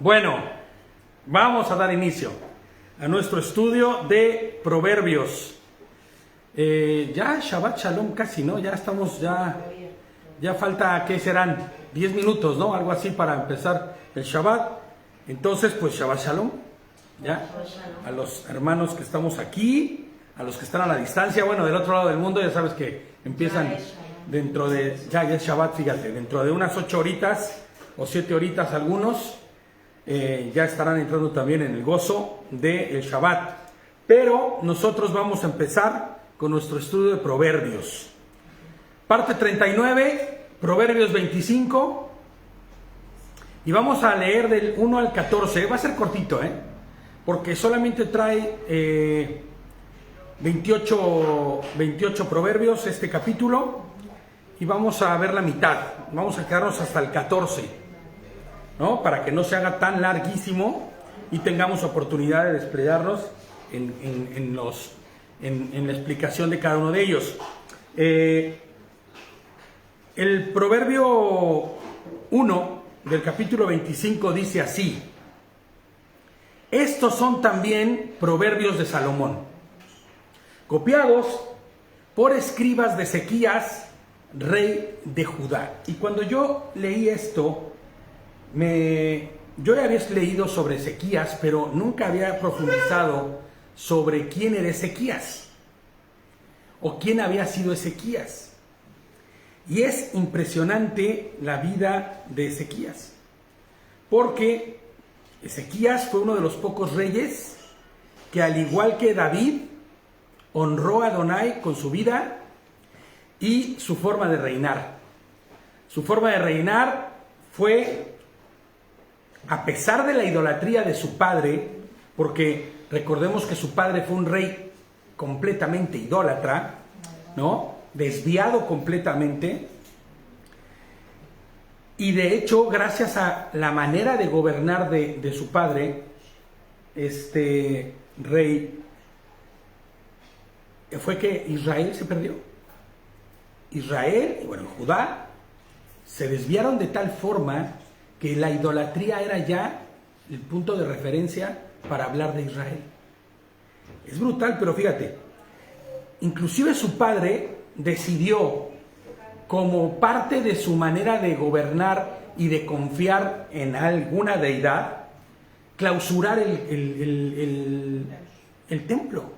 Bueno, vamos a dar inicio a nuestro estudio de Proverbios. Ya Shabbat Shalom casi, ¿no? Ya estamos, ya falta, ¿qué serán? 10 minutos, ¿no? Algo así para empezar el Shabbat. Entonces, pues Shabbat Shalom, ¿ya? A los hermanos que estamos aquí, a los que están a la distancia, bueno, del otro lado del mundo, ya sabes que empiezan dentro de, ya es Shabbat, fíjate, dentro de unas 8 horitas o 7 horitas algunos, ya estarán entrando también en el gozo del Shabbat. Pero nosotros vamos a empezar con nuestro estudio de Proverbios. Parte 39, Proverbios 25. Y vamos a leer del 1 al 14. Va a ser cortito, porque solamente trae 28 proverbios este capítulo. Y vamos a ver la mitad. Vamos a quedarnos hasta el 14. ¿No? Para que no se haga tan larguísimo y tengamos oportunidad de desplegarnos en la explicación de cada uno de ellos. El proverbio 1 del capítulo 25 dice así: estos son también proverbios de Salomón, copiados por escribas de Ezequías, rey de Judá. Y cuando yo leí esto, yo ya había leído sobre Ezequías, pero nunca había profundizado sobre quién era Ezequías o quién había sido Ezequías. Y es impresionante la vida de Ezequías, porque Ezequías fue uno de los pocos reyes que, al igual que David, honró a Adonai con su vida y su forma de reinar. Su forma de reinar fue, a pesar de la idolatría de su padre, porque recordemos que su padre fue un rey completamente idólatra, ¿no? Desviado completamente. Y de hecho, gracias a la manera de gobernar de su padre, este rey, fue que Israel se perdió. Israel, y bueno, Judá, se desviaron de tal forma que la idolatría era ya el punto de referencia para hablar de Israel. Es brutal, pero fíjate, inclusive su padre decidió, como parte de su manera de gobernar y de confiar en alguna deidad, clausurar el templo.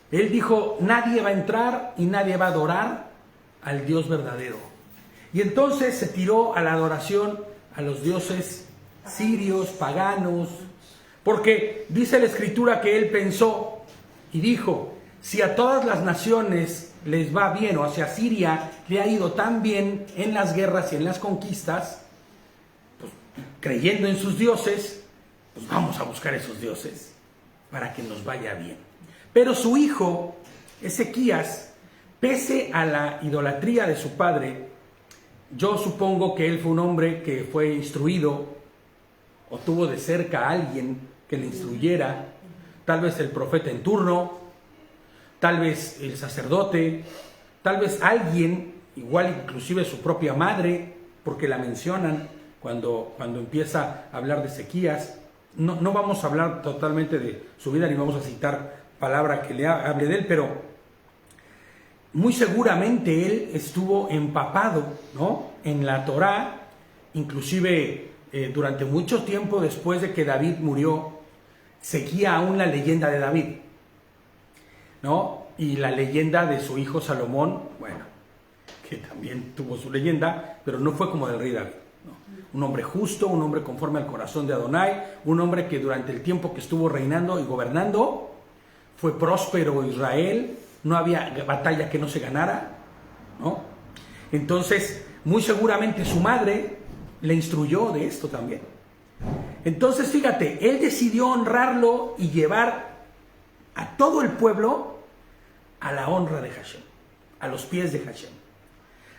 Él dijo: nadie va a entrar y nadie va a adorar al Dios verdadero. Y entonces se tiró a la adoración a los dioses sirios, paganos, porque dice la escritura que él pensó y dijo: si a todas las naciones les va bien, o hacia Siria le ha ido tan bien en las guerras y en las conquistas, pues, creyendo en sus dioses, pues vamos a buscar esos dioses para que nos vaya bien. Pero su hijo Ezequías, pese a la idolatría de su padre, yo supongo que él fue un hombre que fue instruido, o tuvo de cerca a alguien que le instruyera, tal vez el profeta en turno, tal vez el sacerdote, tal vez alguien, igual inclusive su propia madre, porque la mencionan cuando empieza a hablar de Ezequías. No vamos a hablar totalmente de su vida, ni vamos a citar palabra que le hable de él, pero muy seguramente él estuvo empapado, ¿no?, en la Torá. Inclusive durante mucho tiempo después de que David murió, seguía aún la leyenda de David, ¿no? Y la leyenda de su hijo Salomón, bueno, que también tuvo su leyenda, pero no fue como del rey David, ¿no? Un hombre justo, un hombre conforme al corazón de Adonai, un hombre que durante el tiempo que estuvo reinando y gobernando fue próspero Israel. No había batalla que no se ganara, ¿no? Entonces, muy seguramente su madre le instruyó de esto también. Entonces, fíjate, él decidió honrarlo y llevar a todo el pueblo a la honra de Hashem, a los pies de Hashem.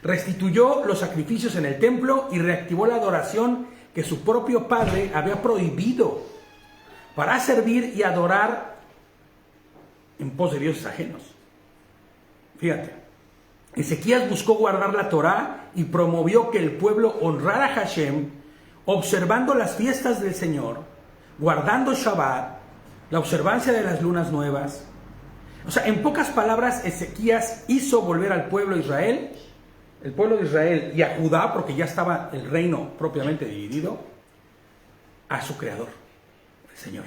Restituyó los sacrificios en el templo y reactivó la adoración que su propio padre había prohibido, para servir y adorar en pos de dioses ajenos. Fíjate, Ezequías buscó guardar la Torá y promovió que el pueblo honrara a Hashem observando las fiestas del Señor, guardando Shabbat, la observancia de las lunas nuevas. O sea, en pocas palabras, Ezequías hizo volver al pueblo de Israel, el pueblo de Israel y a Judá, porque ya estaba el reino propiamente dividido, a su creador, el Señor.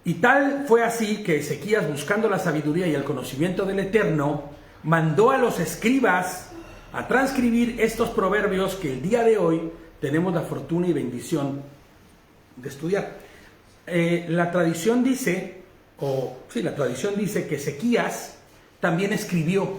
Y tal fue así que Ezequías, buscando la sabiduría y el conocimiento del Eterno, mandó a los escribas a transcribir estos proverbios que el día de hoy tenemos la fortuna y bendición de estudiar. La tradición dice que Ezequías también escribió,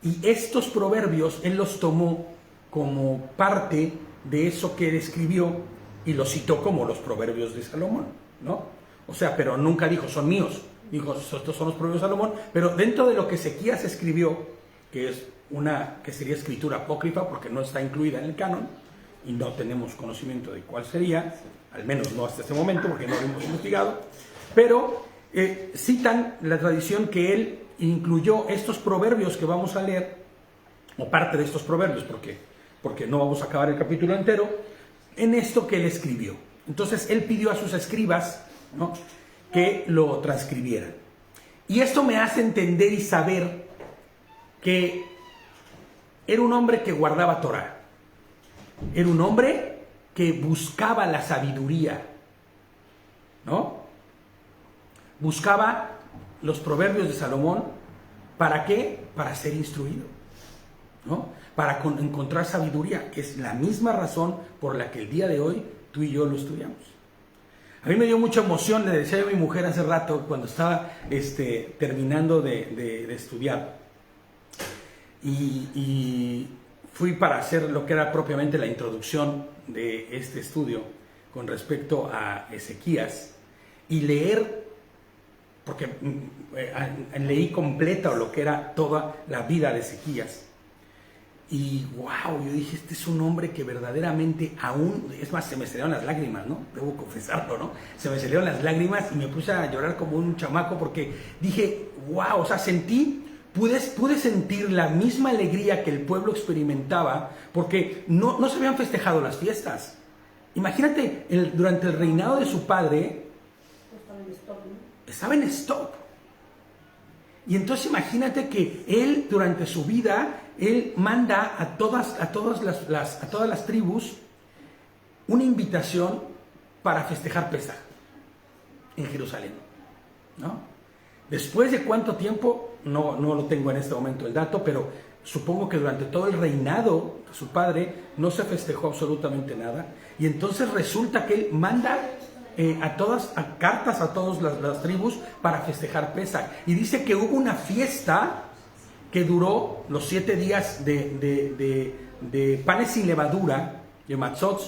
y estos proverbios él los tomó como parte de eso que él escribió y los citó como los proverbios de Salomón, ¿no? O sea, pero nunca dijo, son míos, dijo, estos son los proverbios de Salomón, pero dentro de lo que Ezequías escribió, que sería escritura apócrifa porque no está incluida en el canon y no tenemos conocimiento de cuál sería, al menos no hasta este momento porque no lo hemos investigado, pero citan la tradición que él incluyó estos proverbios que vamos a leer, o parte de estos proverbios, porque no vamos a acabar el capítulo entero, en esto que él escribió. Entonces él pidió a sus escribas, ¿no?, que lo transcribieran. Y esto me hace entender y saber que era un hombre que guardaba Torah, era un hombre que buscaba la sabiduría, ¿no? Buscaba los proverbios de Salomón. ¿Para qué? Para ser instruido, ¿no? Para encontrar sabiduría, que es la misma razón por la que el día de hoy tú y yo lo estudiamos. A mí me dio mucha emoción, le decía a mi mujer hace rato, cuando estaba terminando de estudiar, y fui para hacer lo que era propiamente la introducción de este estudio con respecto a Ezequías, y leer, porque leí completa lo que era toda la vida de Ezequías. Y wow, yo dije, este es un hombre que verdaderamente aún, es más, se me salieron las lágrimas, ¿no? Debo confesarlo, ¿no? Se me salieron las lágrimas y me puse a llorar como un chamaco porque dije, wow, o sea, pude sentir la misma alegría que el pueblo experimentaba porque no se habían festejado las fiestas. Imagínate, durante el reinado de su padre, estaba en stop. Y entonces imagínate que él, durante su vida, él manda a todas las tribus una invitación para festejar Pesaj en Jerusalén, ¿no? Después de cuánto tiempo, no lo tengo en este momento el dato, pero supongo que durante todo el reinado de su padre no se festejó absolutamente nada. Y entonces resulta que él manda cartas a todas las tribus para festejar Pesaj. Y dice que hubo una fiesta que duró los 7 días de panes sin levadura, de matzot,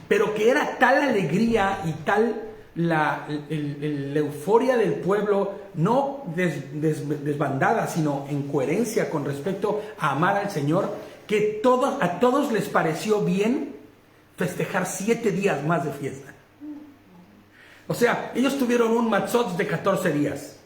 pero que era tal alegría y tal la euforia del pueblo, no desbandada, sino en coherencia con respecto a amar al Señor, que a todos les pareció bien festejar 7 días más de fiesta. O sea, ellos tuvieron un matzot de 14 días.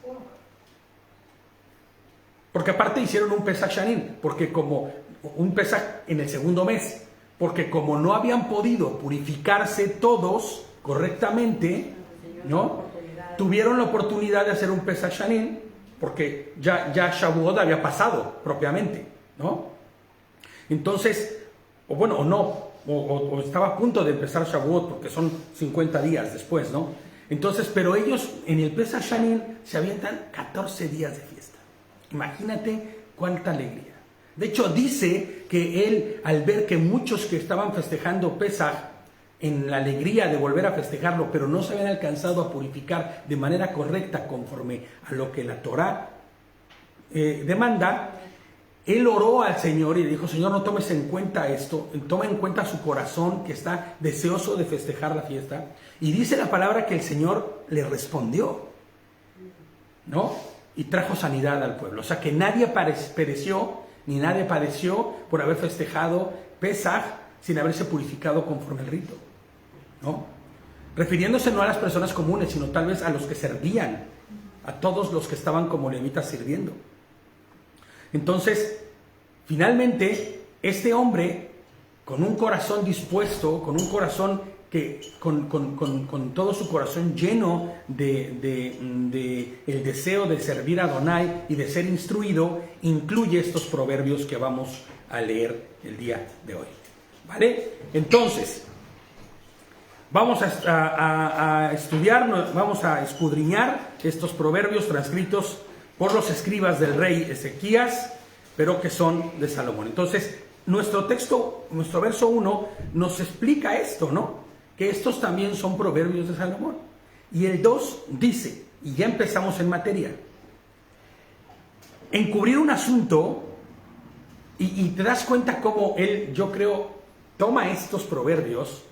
Porque aparte hicieron un Pesach Shanin, porque como un Pesach en el segundo mes, porque como no habían podido purificarse todos correctamente, ¿no?, tuvieron la oportunidad de hacer un Pesach Shanin, porque ya Shavuot había pasado propiamente, ¿no? Entonces, o estaba a punto de empezar Shavuot, porque son 50 días después, ¿no? Entonces, pero ellos en el Pesach Shanin se avientan 14 días de fiesta. Imagínate cuánta alegría. De hecho, dice que él, al ver que muchos que estaban festejando Pesaj en la alegría de volver a festejarlo, pero no se habían alcanzado a purificar de manera correcta conforme a lo que la Torá demanda, él oró al Señor y le dijo: Señor, no tomes en cuenta esto, toma en cuenta su corazón que está deseoso de festejar la fiesta. Y dice la palabra que el Señor le respondió, ¿no? Y trajo sanidad al pueblo. O sea que nadie pereció, ni nadie padeció por haber festejado Pesaj sin haberse purificado conforme al rito, ¿no? Refiriéndose no a las personas comunes, sino tal vez a los que servían, a todos los que estaban como levitas sirviendo. Entonces, finalmente, este hombre con un corazón dispuesto, con un corazón que con todo su corazón lleno de el deseo de servir a Adonai y de ser instruido, incluye estos proverbios que vamos a leer el día de hoy. ¿Vale? Entonces, vamos a estudiar, vamos a escudriñar estos proverbios transcritos por los escribas del rey Ezequías, pero que son de Salomón. Entonces, nuestro texto, nuestro verso 1, nos explica esto, ¿no? Que estos también son proverbios de Salomón. Y el 2 dice, y ya empezamos en materia, encubrir un asunto, y te das cuenta cómo él, yo creo, toma estos proverbios,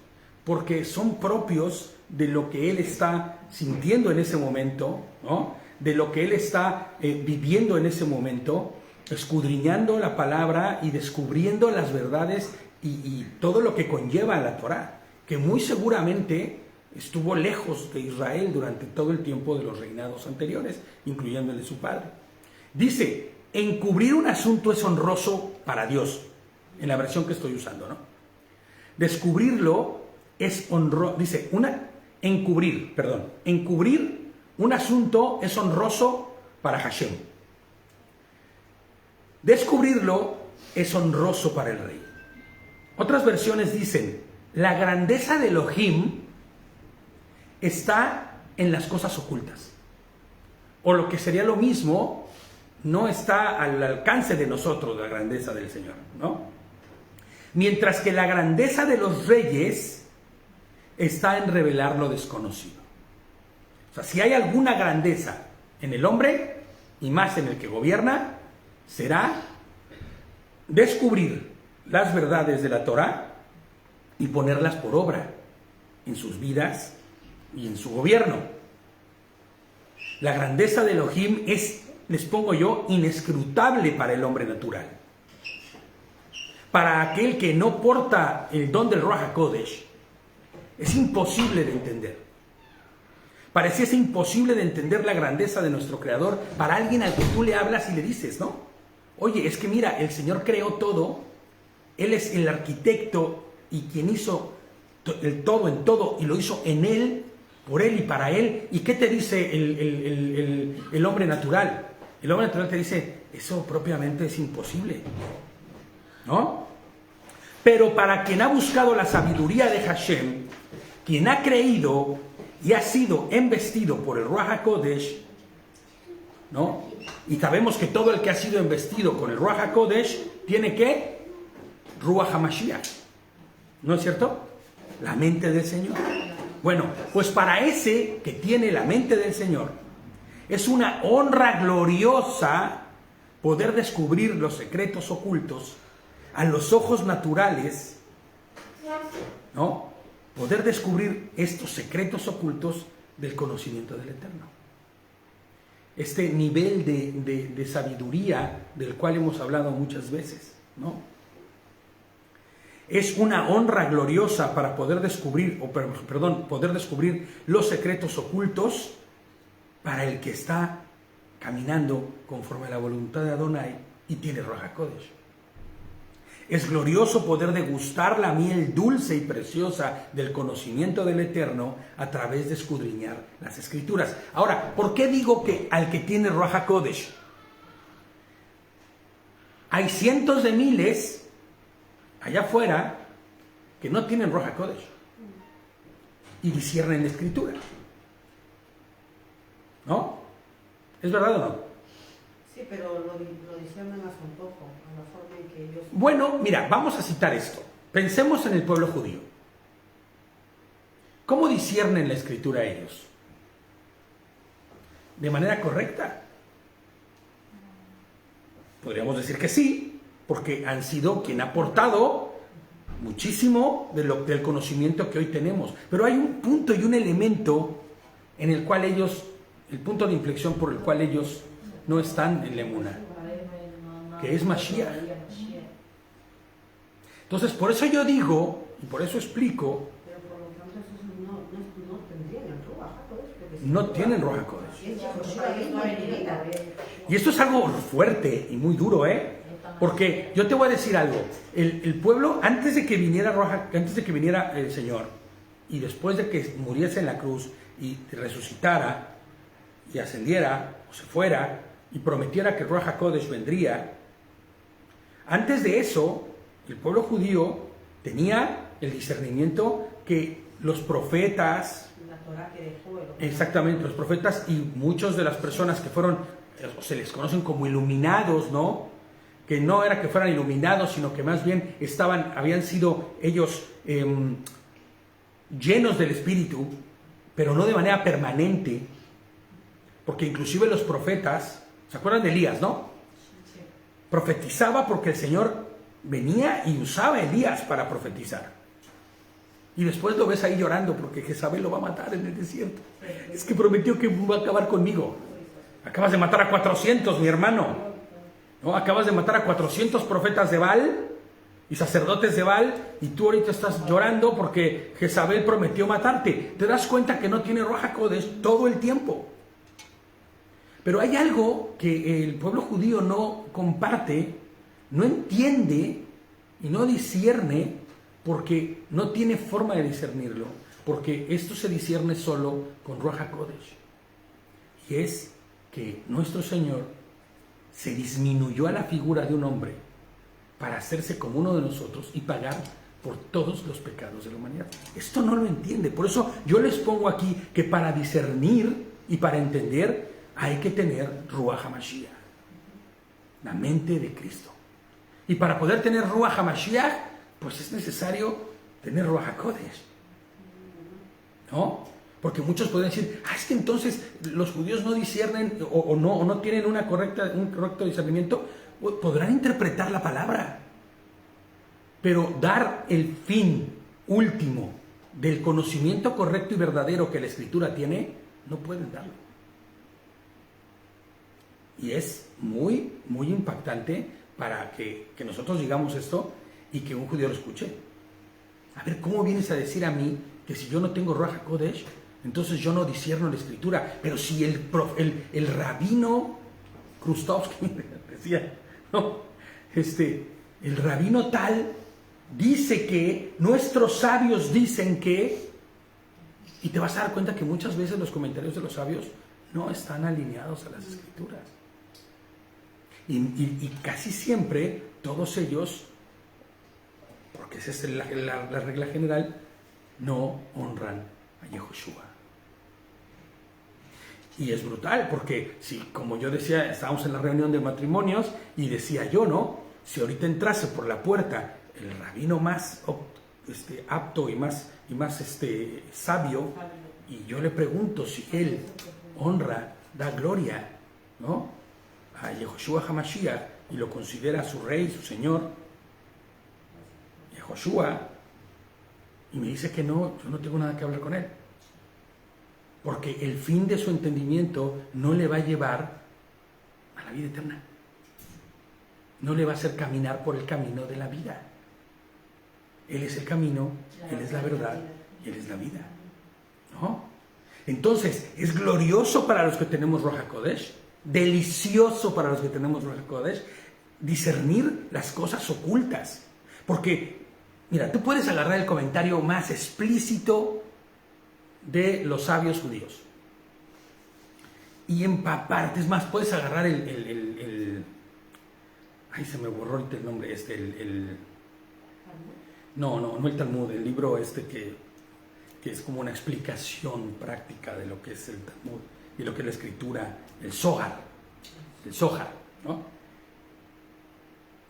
porque son propios de lo que él está sintiendo en ese momento, ¿no? De lo que él está viviendo en ese momento, escudriñando la palabra y descubriendo las verdades y todo lo que conlleva la Torá, que muy seguramente estuvo lejos de Israel durante todo el tiempo de los reinados anteriores, incluyendo el de su padre. Dice, encubrir un asunto es honroso para Dios, en la versión que estoy usando, ¿no? Descubrirlo es honroso, dice, encubrir un asunto es honroso para Hashem. Descubrirlo es honroso para el rey. Otras versiones dicen, la grandeza de Elohim está en las cosas ocultas. O lo que sería lo mismo, no está al alcance de nosotros la grandeza del Señor, ¿no? Mientras que la grandeza de los reyes está en revelar lo desconocido. O sea, si hay alguna grandeza en el hombre, y más en el que gobierna, será descubrir las verdades de la Torá y ponerlas por obra en sus vidas y en su gobierno. La grandeza de Elohim es, les pongo yo, inescrutable para el hombre natural. Para aquel que no porta el don del Ruach HaKodesh, es imposible de entender. Pareciese imposible de entender la grandeza de nuestro Creador para alguien al que tú le hablas y le dices, ¿no? Oye, es que mira, el Señor creó todo, Él es el arquitecto y quien hizo el todo en todo, y lo hizo en Él, por Él y para Él. ¿Y qué te dice el hombre natural? El hombre natural te dice, eso propiamente es imposible, ¿no? Pero para quien ha buscado la sabiduría de Hashem, quien ha creído y ha sido embestido por el Ruach HaKodesh, ¿no? Y sabemos que todo el que ha sido embestido con el Ruach HaKodesh tiene que Ruach HaMashiach, ¿no es cierto? La mente del Señor. Bueno, pues para ese que tiene la mente del Señor, es una honra gloriosa poder descubrir los secretos ocultos a los ojos naturales, ¿no? Poder descubrir estos secretos ocultos del conocimiento del Eterno. Este nivel de sabiduría del cual hemos hablado muchas veces, ¿no? Es una honra gloriosa para poder descubrir, poder descubrir los secretos ocultos para el que está caminando conforme a la voluntad de Adonai y tiene Ruach HaKodesh. Es glorioso poder degustar la miel dulce y preciosa del conocimiento del Eterno a través de escudriñar las Escrituras. Ahora, ¿por qué digo que al que tiene Ruach HaKodesh? Hay cientos de miles allá afuera que no tienen Ruach HaKodesh y disciernen la Escritura, ¿no? ¿Es verdad o no? Sí, pero lo disciernen a su antojo, a la forma en que ellos... Bueno, mira, vamos a citar esto. Pensemos en el pueblo judío. ¿Cómo disciernen la Escritura ellos? ¿De manera correcta? Podríamos decir que sí, porque han sido quien ha aportado muchísimo del conocimiento que hoy tenemos. Pero hay un punto y un elemento en el cual ellos, el punto de inflexión por el cual ellos no están en la emuná, que es Mashiach. Entonces, por eso yo digo, y por eso explico, Pero por lo tanto esos no tendrían el Ruach HaKodesh, porque si no tienen Ruach HaKodesh. es Yehoshua, es la vida. Y esto es algo fuerte y muy duro, ¿eh? Porque yo te voy a decir algo, el pueblo, antes de que viniera el Señor, y después de que muriese en la cruz, y resucitara, y ascendiera, o se fuera, y prometiera que Ruach HaKodesh vendría, antes de eso, el pueblo judío tenía el discernimiento que los profetas, La Torah que dejó, exactamente, los profetas y muchas de las personas que fueron, se les conocen como iluminados, ¿no? Que no era que fueran iluminados, sino que más bien habían sido ellos llenos del Espíritu, pero no de manera permanente, porque inclusive los profetas, ¿se acuerdan de Elías, no? Sí. Profetizaba porque el Señor venía y usaba a Elías para profetizar. Y después lo ves ahí llorando porque Jezabel lo va a matar en el desierto. Es que prometió que va a acabar conmigo. Acabas de matar a 400, mi hermano. ¿No? Acabas de matar a 400 profetas de Baal y sacerdotes de Baal, y tú ahorita estás llorando porque Jezabel prometió matarte. Te das cuenta que no tiene Ruach HaKodesh todo el tiempo. Pero hay algo que el pueblo judío no comparte, no entiende y no discierne, porque no tiene forma de discernirlo, porque esto se discierne solo con Ruach HaKodesh. Y es que nuestro Señor se disminuyó a la figura de un hombre para hacerse como uno de nosotros y pagar por todos los pecados de la humanidad. Esto no lo entiende. Por eso yo les pongo aquí que para discernir y para entender hay que tener Ruach HaMashiach, la mente de Cristo. Y para poder tener Ruach HaMashiach, pues es necesario tener Ruach HaKodesh, ¿no? Porque muchos pueden decir, es que entonces los judíos no disciernen o no tienen un correcto discernimiento. Podrán interpretar la palabra, pero dar el fin último del conocimiento correcto y verdadero que la Escritura tiene, no pueden darlo. Y es muy, muy impactante para que nosotros digamos esto y que un judío lo escuche. A ver, ¿cómo vienes a decir a mí que si yo no tengo Ruach HaKodesh, entonces yo no discierno la Escritura? Pero si el rabino Krustovsky decía, no, el rabino tal dice que, nuestros sabios dicen que, y te vas a dar cuenta que muchas veces los comentarios de los sabios no están alineados a las Escrituras. Y casi siempre todos ellos, porque esa es la regla general, no honran a Yehoshua. Y es brutal, porque si, como yo decía, estábamos en la reunión de matrimonios y decía yo, ¿no? Si ahorita entrase por la puerta el rabino más apto y más sabio, y yo le pregunto si él honra, da gloria, ¿no?, a Yehoshua HaMashiach y lo considera su rey, su señor, Yehoshua, y me dice que no, yo no tengo nada que hablar con él, porque el fin de su entendimiento no le va a llevar a la vida eterna, no le va a hacer caminar por el camino de la vida. Él es el camino, Él es la verdad y Él es la vida, ¿no? Entonces, es glorioso para los que tenemos Ruach HaKodesh, delicioso para los que tenemos Ruach HaKodesh, discernir las cosas ocultas. Porque, mira, tú puedes agarrar el comentario más explícito de los sabios judíos y empaparte. Es más, puedes agarrar ay, se me borró ahorita el nombre, no el Talmud, el libro que es como una explicación práctica de lo que es el Talmud y lo que es la Escritura, el Zohar, ¿no?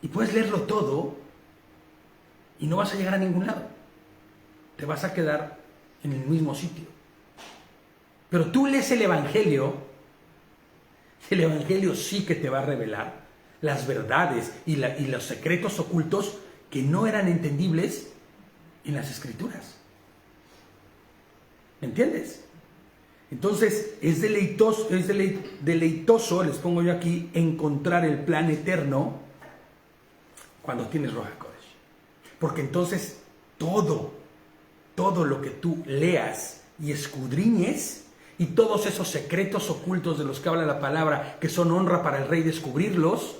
Y puedes leerlo todo y no vas a llegar a ningún lado. Te vas a quedar en el mismo sitio. Pero tú lees el Evangelio sí que te va a revelar las verdades y los secretos ocultos que no eran entendibles en las Escrituras. ¿Entiendes? Entonces es deleitoso, les pongo yo aquí, encontrar el plan eterno cuando tienes Ruach HaKodesh. Porque entonces todo lo que tú leas y escudriñes, y todos esos secretos ocultos de los que habla la palabra, que son honra para el rey descubrirlos,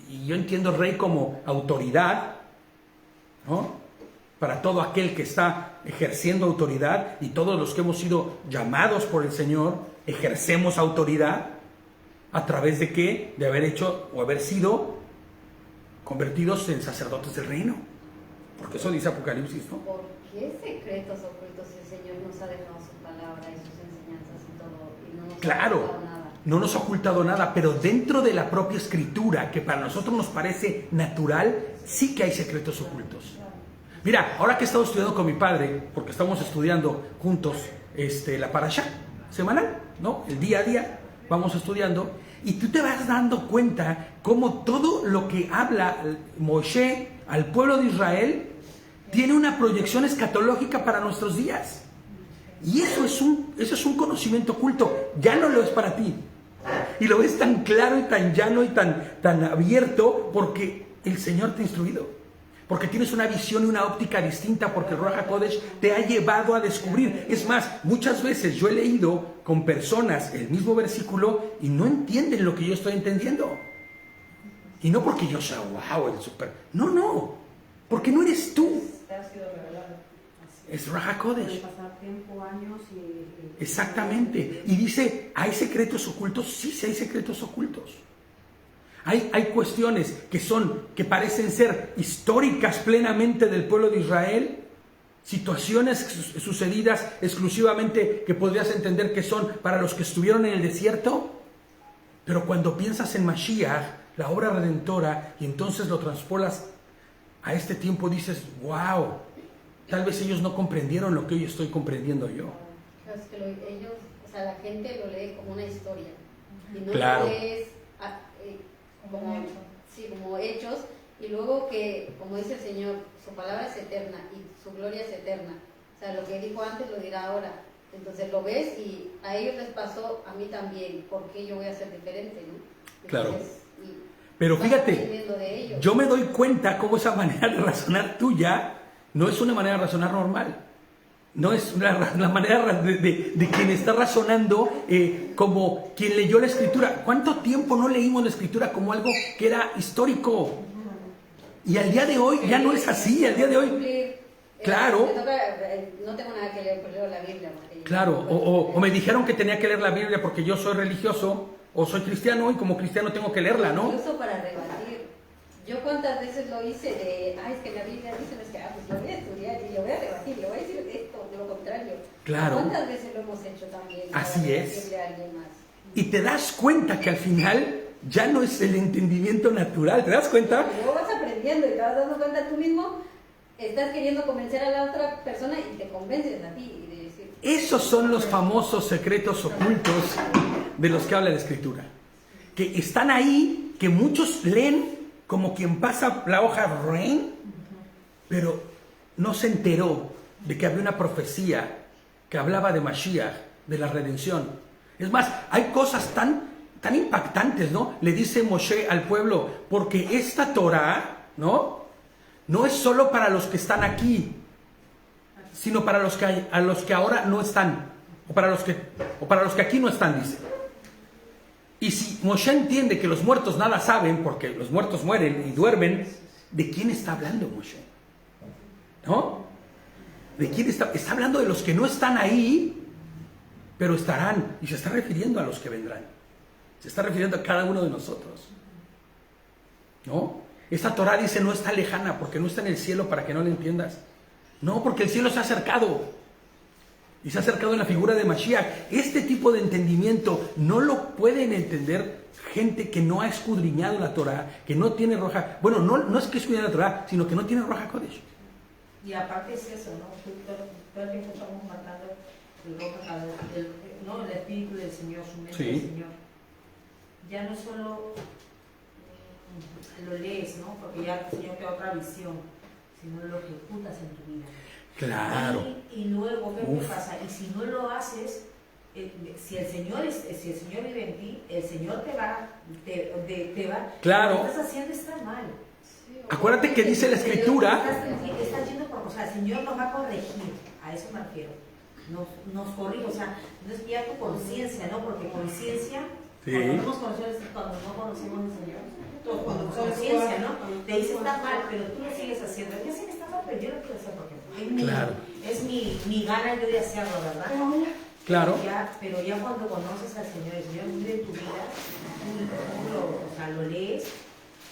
Y yo entiendo rey como autoridad, ¿no? Para todo aquel que está ejerciendo autoridad, y todos los que hemos sido llamados por el Señor, ejercemos autoridad. ¿A través de qué? De haber hecho o haber sido convertidos en sacerdotes del reino. Porque eso dice Apocalipsis, ¿no? ¿Por qué secretos ocultos el Señor nos ha dejado su palabra y sus enseñanzas y todo? Y no nos ha ocultado nada. No nos ha ocultado nada, pero dentro de la propia Escritura, que para nosotros nos parece natural, sí que hay secretos ocultos. Mira, ahora que he estado estudiando con mi padre, porque estamos estudiando juntos la parashá semanal, ¿no? El día a día vamos estudiando, y tú te vas dando cuenta cómo todo lo que habla Moshe al pueblo de Israel tiene una proyección escatológica para nuestros días. Y eso es un conocimiento oculto, ya no lo es para ti. Y lo ves tan claro y tan llano y tan abierto porque el Señor te ha instruido. Porque tienes una visión y una óptica distinta, porque el Ruach HaKodesh te ha llevado a descubrir. Es más, muchas veces yo he leído con personas el mismo versículo y no entienden lo que yo estoy entendiendo. Y no porque yo sea wow, el super. No, porque no eres tú. Te ha sido revelado. Es Ruach HaKodesh. Puede pasar tiempo, años y Exactamente. Y dice, ¿hay secretos ocultos? Sí hay secretos ocultos. Hay cuestiones que parecen ser históricas plenamente del pueblo de Israel, situaciones sucedidas exclusivamente que podrías entender que son para los que estuvieron en el desierto, pero cuando piensas en Mashiach, la obra redentora, y entonces lo transpolas a este tiempo, dices, wow, tal vez ellos no comprendieron lo que hoy estoy comprendiendo yo. Claro, es que ellos, o sea, la gente lo lee como una historia, y no Claro. lo lees como hechos, y luego que, como dice el Señor, su palabra es eterna y su gloria es eterna. O sea, lo que dijo antes lo dirá ahora. Entonces lo ves y a ellos les pasó, a mí también. ¿Por qué yo voy a ser diferente, no? Claro. Pero fíjate, yo me doy cuenta cómo esa manera de razonar tuya no es una manera de razonar normal. No es la manera de quien está razonando como quien leyó la Escritura. ¿Cuánto tiempo no leímos la Escritura como algo que era histórico? Y al día de hoy ya no es así. Al día de hoy, claro. No tengo nada que leer, pero leo la Biblia. Claro, o me dijeron que tenía que leer la Biblia porque yo soy religioso o soy cristiano y como cristiano tengo que leerla, ¿no? Incluso para rebatir. Yo cuántas veces lo hice es que la Biblia dice, es que pues lo voy a estudiar y lo voy a rebatir, le voy a decir esto, de lo contrario. Claro. ¿Cuántas veces lo hemos hecho también? Así es. A alguien más? Y te das cuenta que al final ya no es el entendimiento natural, ¿te das cuenta? Y luego vas aprendiendo y te vas dando cuenta tú mismo, estás queriendo convencer a la otra persona y te convences a ti. Y de decir, esos son los famosos secretos ocultos de los que habla la Escritura. Que están ahí, que muchos leen como quien pasa la hoja Rein, pero no se enteró de que había una profecía que hablaba de Mashiach, de la redención. Es más, hay cosas tan impactantes, ¿no? Le dice Moshe al pueblo, porque esta Torah, ¿no? No es solo para los que están aquí, sino para a los que ahora no están, o para los que aquí no están, dice. Y si Moshe entiende que los muertos nada saben, porque los muertos mueren y duermen, ¿de quién está hablando Moshe? ¿No? ¿De quién está? Está hablando de los que no están ahí, pero estarán, y se está refiriendo a los que vendrán. Se está refiriendo a cada uno de nosotros. ¿No? Esta Torah dice no está lejana, porque no está en el cielo para que no la entiendas. No, porque el cielo se ha acercado. Y se ha acercado en la figura de Mashiach. Este tipo de entendimiento no lo pueden entender gente que no ha escudriñado la Torah, que no tiene roja. Bueno, no es que escudriñe la Torah, sino que no tiene Ruach HaKodesh. Y aparte es eso, ¿no? Todo el tiempo estamos matando el espíritu del Señor, su mente del Señor. Ya no solo lo lees, ¿no? Porque ya el Señor te da otra visión, sino lo ejecutas en tu vida. Claro. Y luego, ¿qué pasa? Y si no lo haces, si el Señor vive en ti, el Señor te va. Claro. Lo que estás haciendo está mal. Acuérdate que dice la Escritura. Estás yendo o sea, el Señor nos va a corregir, a eso me refiero. Nos corrige, o sea, no es guiar tu conciencia, ¿no? Porque conciencia, cuando no conocemos al Señor, con conciencia, ¿no? Te dice está mal, pero tú lo sigues haciendo. Yo sé que está mal, pero yo lo quiero hacer porque es mi gana yo de hacerlo, ¿verdad? Claro. Pero ya cuando conoces al Señor, el Señor vive en tu vida, tú lo lees,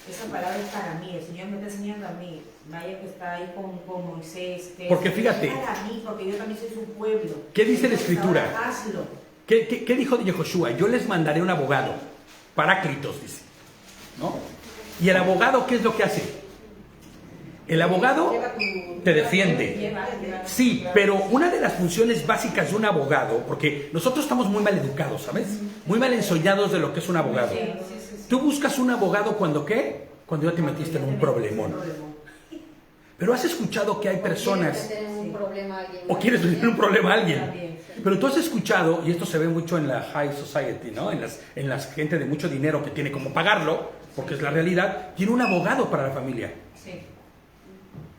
esa palabra es para mí, el Señor me está enseñando a mí, vaya que está ahí con Moisés, que porque fíjate, es para mí, porque yo también soy su pueblo. ¿Qué dice la Escritura? Hazlo. ¿Qué dijo Yehoshua? Yo les mandaré un abogado, Paráclitos, dice, ¿no? Y el abogado, ¿qué es lo que hace? El abogado te defiende. Sí, pero una de las funciones básicas de un abogado, porque nosotros estamos muy mal educados, ¿sabes? Muy mal ensoñados de lo que es un abogado. Tú buscas un abogado cuando ¿qué? Cuando ya te metiste en un problemón. Pero has escuchado que hay personas... O quieres meter un problema a alguien. Pero tú has escuchado, y esto se ve mucho en la high society, ¿no? En las gente de mucho dinero que tiene como pagarlo, porque es la realidad, tiene un abogado para la familia. Sí.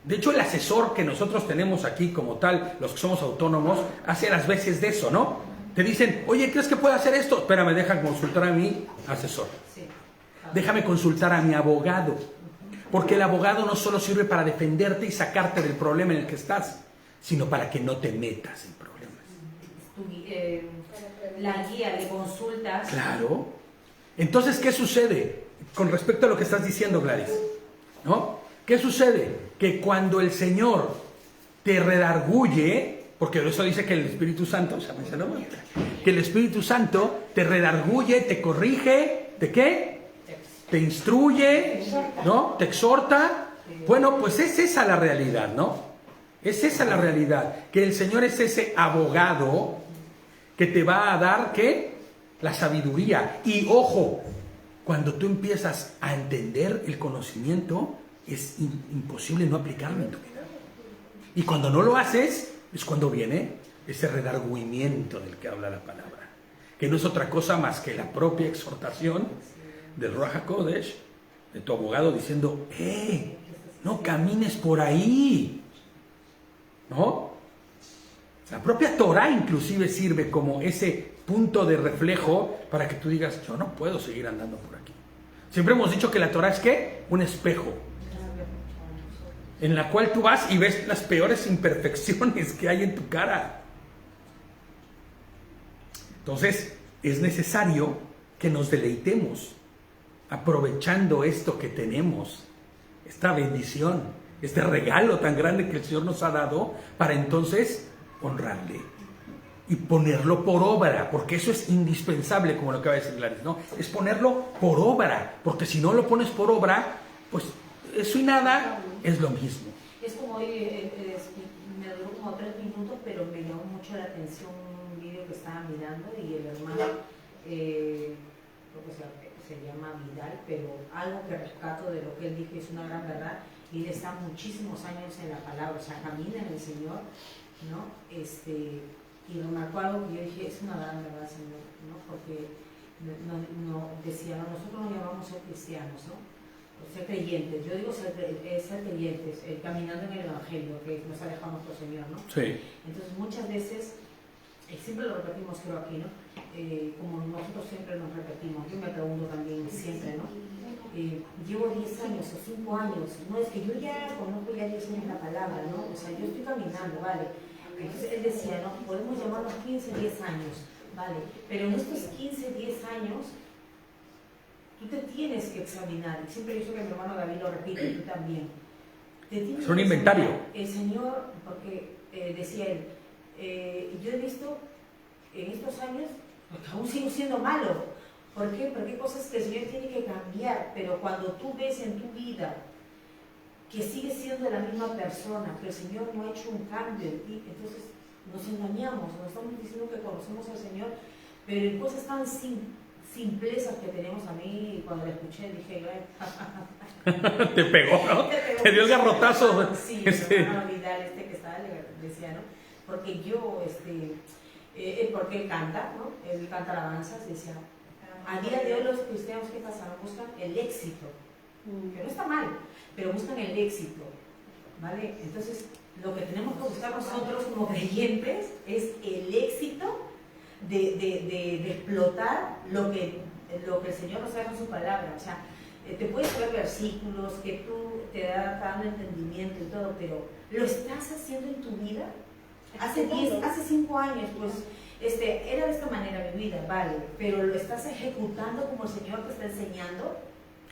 De hecho, el asesor que nosotros tenemos aquí como tal, los que somos autónomos, hace las veces de eso, ¿no? Te dicen, oye, ¿crees que puedo hacer esto? Espérame, deja consultar a mi asesor. Sí. Déjame consultar a mi abogado. Porque el abogado no solo sirve para defenderte y sacarte del problema en el que estás, sino para que no te metas en problemas. La guía de consultas. Claro. Entonces, ¿qué sucede con respecto a lo que estás diciendo, Gladys? ¿No? ¿Qué sucede? Que cuando el Señor te redarguye, porque eso dice que el Espíritu Santo, que el Espíritu Santo te redarguye, te corrige, ¿te qué? Te instruye, ¿no? Te exhorta. Bueno, pues es esa la realidad, ¿no? Es esa la realidad, que el Señor es ese abogado que te va a dar, ¿qué? La sabiduría. Y ojo, cuando tú empiezas a entender el conocimiento, es imposible no aplicarlo en tu vida. Y cuando no lo haces, es cuando viene ese redargüimiento del que habla la palabra, que no es otra cosa más que la propia exhortación del Ruach HaKodesh, de tu abogado, diciendo, no camines por ahí, ¿no? La propia Torah inclusive sirve como ese punto de reflejo para que tú digas, yo no puedo seguir andando por aquí. Siempre hemos dicho que la Torah es ¿qué? Un espejo, en la cual tú vas y ves las peores imperfecciones que hay en tu cara. Entonces, es necesario que nos deleitemos aprovechando esto que tenemos, esta bendición, este regalo tan grande que el Señor nos ha dado, para entonces honrarle y ponerlo por obra, porque eso es indispensable, como lo acaba de decir Gladys, ¿no? Es ponerlo por obra, porque si no lo pones por obra, pues eso y nada es lo mismo. Es como hoy, me duró como 3 minutos, pero me llamó mucho la atención un video que estaba mirando y el hermano, creo que se llama Vidal, pero algo que rescato de lo que él dijo es una gran verdad, y él está muchísimos años en la palabra, o sea, camina en el Señor, ¿no? Y lo marcó algo que yo dije, es una gran verdad, Señor, ¿no? Porque decía, nosotros nos llamamos ser cristianos, ¿no? Ser creyentes, yo digo ser creyentes, caminando en el Evangelio, que nos ha dejado nuestro Señor, ¿no? Sí. Entonces muchas veces, siempre lo repetimos creo aquí, ¿no? Como nosotros siempre nos repetimos, yo me pregunto también siempre, ¿no? Llevo 10 años o 5 años, no es que yo ya conozco ya 10 años la palabra, ¿no? O sea, yo estoy caminando, ¿vale? Entonces él decía, ¿no? Podemos llamarnos 15, 10 años, ¿vale? Pero en estos 15, 10 años, tú te tienes que examinar, y siempre yo sé que mi hermano David lo repite, y tú también. Es un inventario. El Señor, porque decía él, yo he visto en estos años, porque aún sigo siendo malo. ¿Por qué? Porque hay cosas que el Señor tiene que cambiar, pero cuando tú ves en tu vida que sigues siendo la misma persona, que el Señor no ha hecho un cambio en ti, entonces nos engañamos, nos estamos diciendo que conocemos al Señor, pero en cosas tan simplezas que tenemos. A mí, cuando la escuché, dije, te pegó, ¿no? Te dio el garrotazo. Sí, hermano Vidal, que estaba, le decía, ¿no? Porque yo, porque él canta, ¿no? Él canta alabanzas, decía, a día de hoy los cristianos, ¿qué pasa? Buscan el éxito, que no está mal, pero buscan el éxito, ¿vale? Entonces, lo que tenemos que buscar nosotros como creyentes es el éxito de explotar lo que el Señor nos da en su palabra. O sea, te puedes saber versículos, que tú te da dando entendimiento y todo, pero ¿lo estás haciendo en tu vida? Hace 5 años, pues, era de esta manera mi vida, vale, pero ¿lo estás ejecutando como el Señor te está enseñando?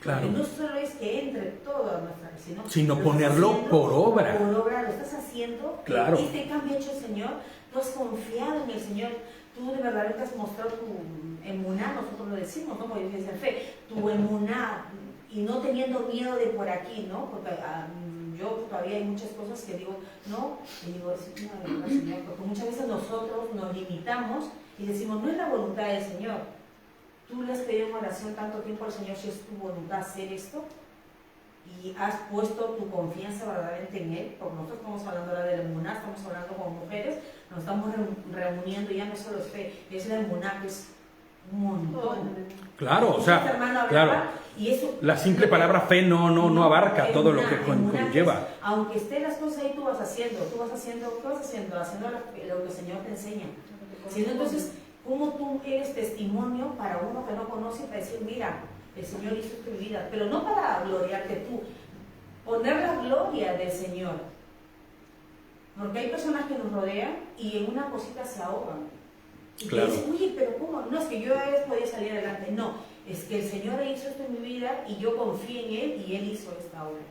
Claro. Porque no solo es que entre todo a nuestra vida, sino ponerlo por obra. Por obra, lo estás haciendo. Claro. Este cambio ha hecho el Señor, tú has confiado en el Señor, tú de verdad te has mostrado tu emuná, nosotros lo decimos, ¿no? Porque dice fe, tu emuná, y no teniendo miedo de por aquí, ¿no? Porque yo todavía hay muchas cosas que digo, no, y digo, sí, no, verdad, Señor, porque muchas veces nosotros nos limitamos y decimos, no es la voluntad del Señor. Tú le has pedido en oración tanto tiempo al Señor si es tu voluntad hacer esto y has puesto tu confianza verdaderamente en Él, porque nosotros estamos hablando ahora de la emuná, estamos hablando como mujeres, nos estamos reuniendo, ya no solo es fe, es la emuná, que es un montón. Claro, o sea, claro, y eso, la simple palabra fe no abarca todo lo que conlleva. Aunque estén las cosas ahí, tú vas haciendo, ¿qué vas haciendo? Haciendo lo que el Señor te enseña. Entonces, ¿cómo tú eres testimonio para uno que no conoce, para decir, mira, el Señor hizo tu vida? Pero no para gloriarte tú, poner la gloria del Señor. Porque hay personas que nos rodean y en una cosita se ahogan. Y claro. te dicen, oye, pero ¿cómo? No, es que yo podía salir adelante. No, es que el Señor hizo esto en mi vida y yo confié en Él y Él hizo esta obra.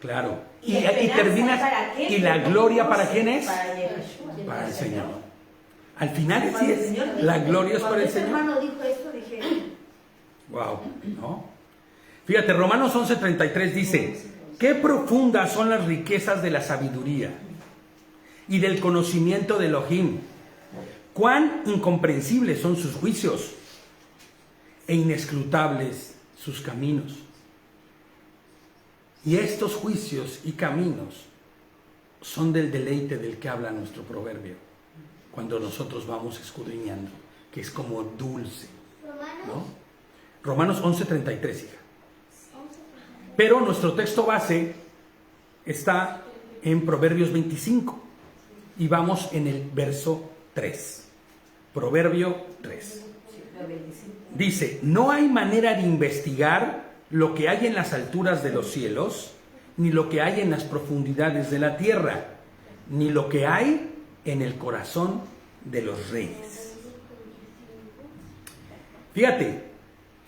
Claro. Y terminas. ¿Y la gloria para quién es? Para el Señor. Al final sí es, la gloria es para el Señor. Cuando hermano dijo esto, dije, wow, ¿no? Fíjate, Romanos 11:33 dice, qué profundas son las riquezas de la sabiduría y del conocimiento de Elohim, cuán incomprensibles son sus juicios e inescrutables sus caminos. Y estos juicios y caminos son del deleite del que habla nuestro proverbio. Cuando nosotros vamos escudriñando, que es como dulce, ¿no? Romanos 11:33, hija. Pero nuestro texto base está en Proverbios 25 y vamos en el verso 3. Proverbio 3. Dice, no hay manera de investigar lo que hay en las alturas de los cielos, ni lo que hay en las profundidades de la tierra, ni lo que hay en el corazón de los reyes. Fíjate,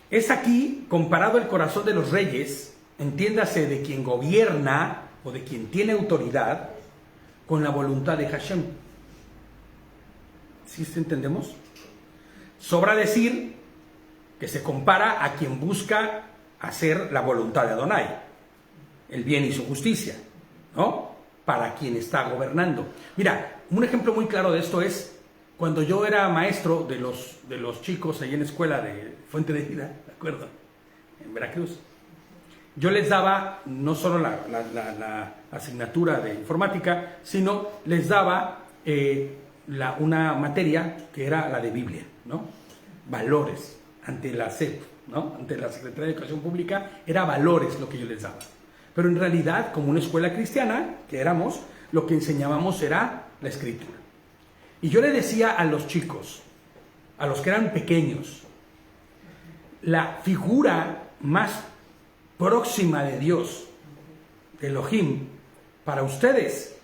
es aquí comparado el corazón de los reyes, entiéndase de quien gobierna o de quien tiene autoridad, con la voluntad de Hashem. ¿Sí entendemos? Sobra decir que se compara a quien busca hacer la voluntad de Adonai, el bien y su justicia, ¿no? Para quien está gobernando. Mira, un ejemplo muy claro de esto es cuando yo era maestro de los chicos ahí en la escuela de Fuente de Vida, ¿de acuerdo? En Veracruz. Yo les daba no solo la asignatura de informática, sino les daba una materia que era la de Biblia, ¿no? Valores ante la SEP, ¿no? Ante la Secretaría de Educación Pública, era valores lo que yo les daba. Pero en realidad, como una escuela cristiana que éramos, lo que enseñábamos era la escritura. Y yo le decía a los chicos, a los que eran pequeños, la figura más próxima de Dios, de Elohim, para ustedes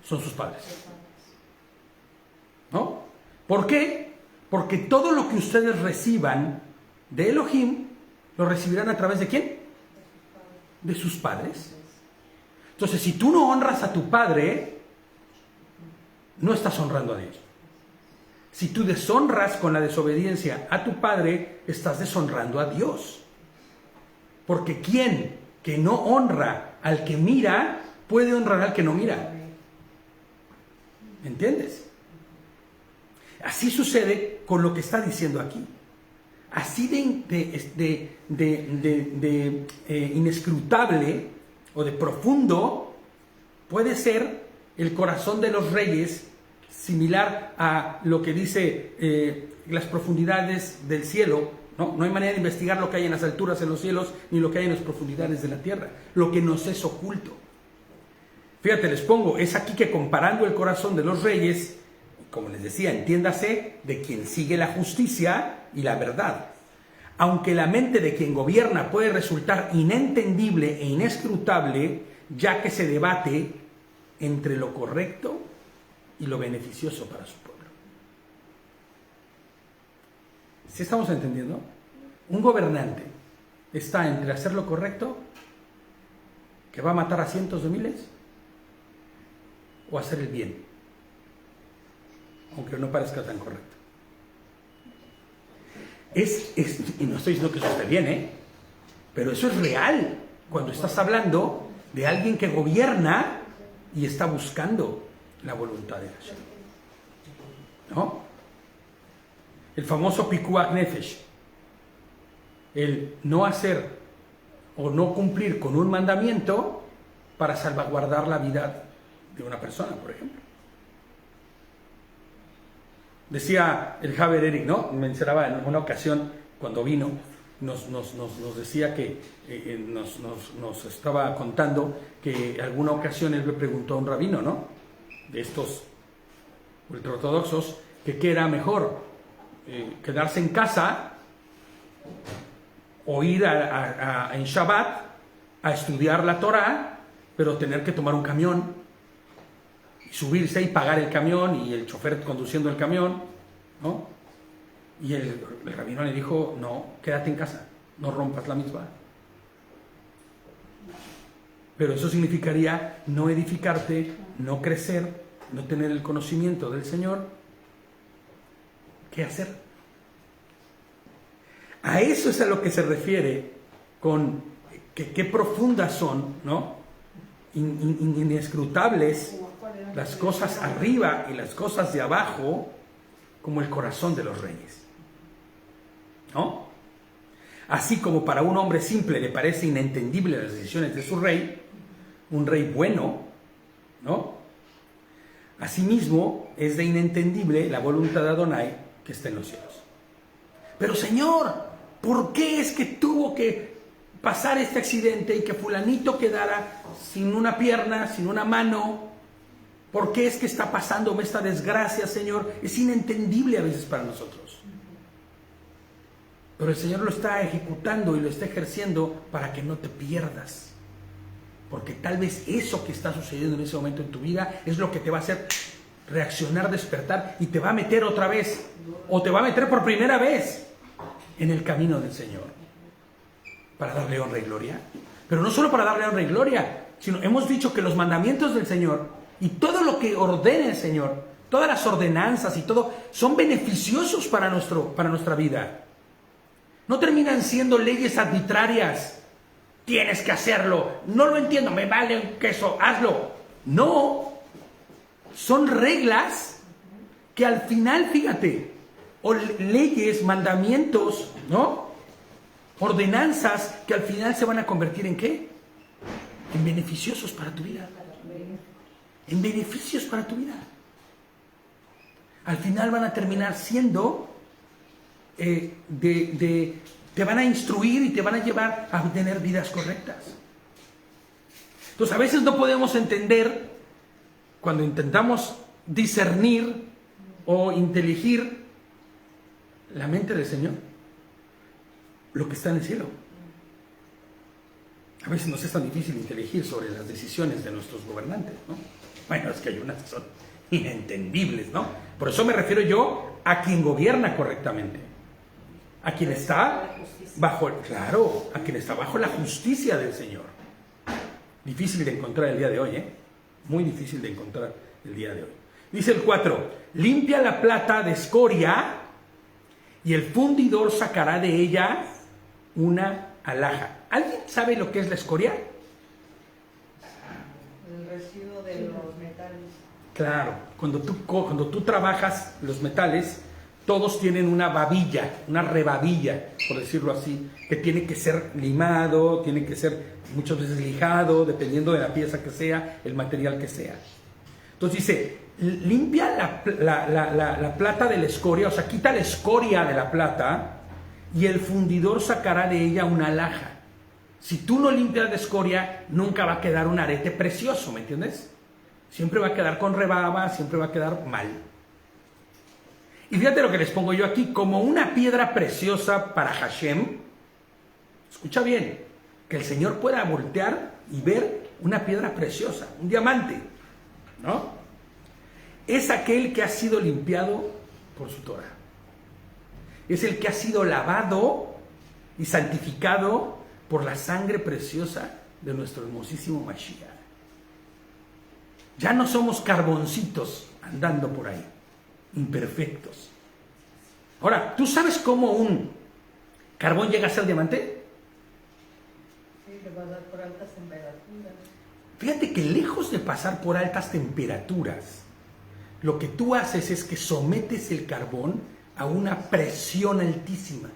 son sus padres. ¿No? ¿Por qué? Porque todo lo que ustedes reciban de Elohim, lo recibirán a través de ¿quién? De sus padres. Entonces, si tú no honras a tu padre, no estás honrando a Dios. Si tú deshonras con la desobediencia a tu padre, estás deshonrando a Dios. Porque quien que no honra al que mira, puede honrar al que no mira. ¿Entiendes? Así sucede con lo que está diciendo aquí. Así de inescrutable o de profundo puede ser el corazón de los reyes, similar a lo que dice las profundidades del cielo, ¿no? No hay manera de investigar lo que hay en las alturas de los cielos, ni lo que hay en las profundidades de la tierra, lo que nos es oculto. Fíjate, les pongo, es aquí que comparando el corazón de los reyes, como les decía, entiéndase de quien sigue la justicia y la verdad. aunque la mente de quien gobierna puede resultar inentendible e inescrutable, ya que se debate entre lo correcto y lo beneficioso para su pueblo. ¿Sí estamos entendiendo? Un gobernante está entre hacer lo correcto, que va a matar a cientos de miles, o hacer el bien, aunque no parezca tan correcto. Y no estoy diciendo que eso esté bien, pero eso es real cuando estás hablando de alguien que gobierna y está buscando la voluntad de Dios, ¿no? El famoso pikuach nefesh, el no hacer o no cumplir con un mandamiento para salvaguardar la vida de una persona, por ejemplo. Decía el Haber Eric, ¿no? Mencionaba en una ocasión cuando vino, nos decía que nos estaba contando que alguna ocasión él le preguntó a un rabino, ¿no? De estos ultraortodoxos, que qué era mejor, quedarse en casa o ir en Shabbat a estudiar la Torah, pero tener que tomar un camión y subirse y pagar el camión y el chofer conduciendo el camión, ¿no? Y el rabino le dijo, no, quédate en casa, no rompas la mitzvah. Pero eso significaría no edificarte, no crecer, no tener el conocimiento del Señor. ¿Qué hacer? A eso es a lo que se refiere con qué profundas son, ¿no? Inescrutables las cosas arriba y las cosas de abajo, como el corazón de los reyes, ¿no? Así como para un hombre simple le parece inentendible las decisiones de su rey, un rey bueno, ¿no? Asimismo es de inentendible la voluntad de Adonai que está en los cielos. Pero Señor, ¿por qué es que tuvo que pasar este accidente y que fulanito quedara sin una pierna, sin una mano? ¿Por qué es que está pasándome esta desgracia, Señor? Es inentendible a veces para nosotros. Pero el Señor lo está ejecutando y lo está ejerciendo para que no te pierdas. Porque tal vez eso que está sucediendo en ese momento en tu vida es lo que te va a hacer reaccionar, despertar y te va a meter otra vez, o te va a meter por primera vez en el camino del Señor, para darle honra y gloria. Pero no solo para darle honra y gloria, sino hemos dicho que los mandamientos del Señor y todo lo que ordena el Señor, todas las ordenanzas y todo, son beneficiosos para nuestra vida. No terminan siendo leyes arbitrarias. Tienes que hacerlo. No lo entiendo, me vale un queso, hazlo. No. Son reglas que al final, fíjate, o leyes, mandamientos, ¿no? Ordenanzas que al final se van a convertir ¿en qué? En beneficiosos para tu vida. En beneficios para tu vida. Al final van a terminar siendo te van a instruir y te van a llevar a tener vidas correctas. Entonces a veces no podemos entender, cuando intentamos discernir o inteligir la mente del Señor, lo que está en el cielo. A veces nos es tan difícil inteligir sobre las decisiones de nuestros gobernantes, ¿no? Bueno, es que hay unas que son inentendibles, ¿no? Por eso me refiero yo a quien gobierna correctamente, a quien está bajo, claro, a quien está bajo la justicia del Señor. Difícil de encontrar el día de hoy, muy difícil de encontrar el día de hoy. Dice el 4, limpia la plata de escoria y el fundidor sacará de ella una alhaja. ¿Alguien sabe lo que es la escoria? El residuo de los metales. Claro, cuando tú trabajas los metales, todos tienen una babilla, una rebabilla, por decirlo así, que tiene que ser limado, tiene que ser muchas veces lijado, dependiendo de la pieza que sea, el material que sea. Entonces dice, limpia la plata de la escoria, o sea, quita la escoria de la plata y el fundidor sacará de ella una alhaja. Si tú no limpias la escoria, nunca va a quedar un arete precioso, ¿me entiendes? Siempre va a quedar con rebaba, siempre va a quedar mal. Y fíjate lo que les pongo yo aquí, como una piedra preciosa para Hashem. Escucha bien, que el Señor pueda voltear y ver una piedra preciosa, un diamante, ¿no? Es aquel que ha sido limpiado por su Torah. Es el que ha sido lavado y santificado por la sangre preciosa de nuestro hermosísimo Mashiach. Ya no somos carboncitos andando por ahí, imperfectos. Ahora, ¿tú sabes cómo un carbón llega a ser diamante? Sí, que va a dar por altas temperaturas. Fíjate que lejos de pasar por altas temperaturas, lo que tú haces es que sometes el carbón a una presión altísima.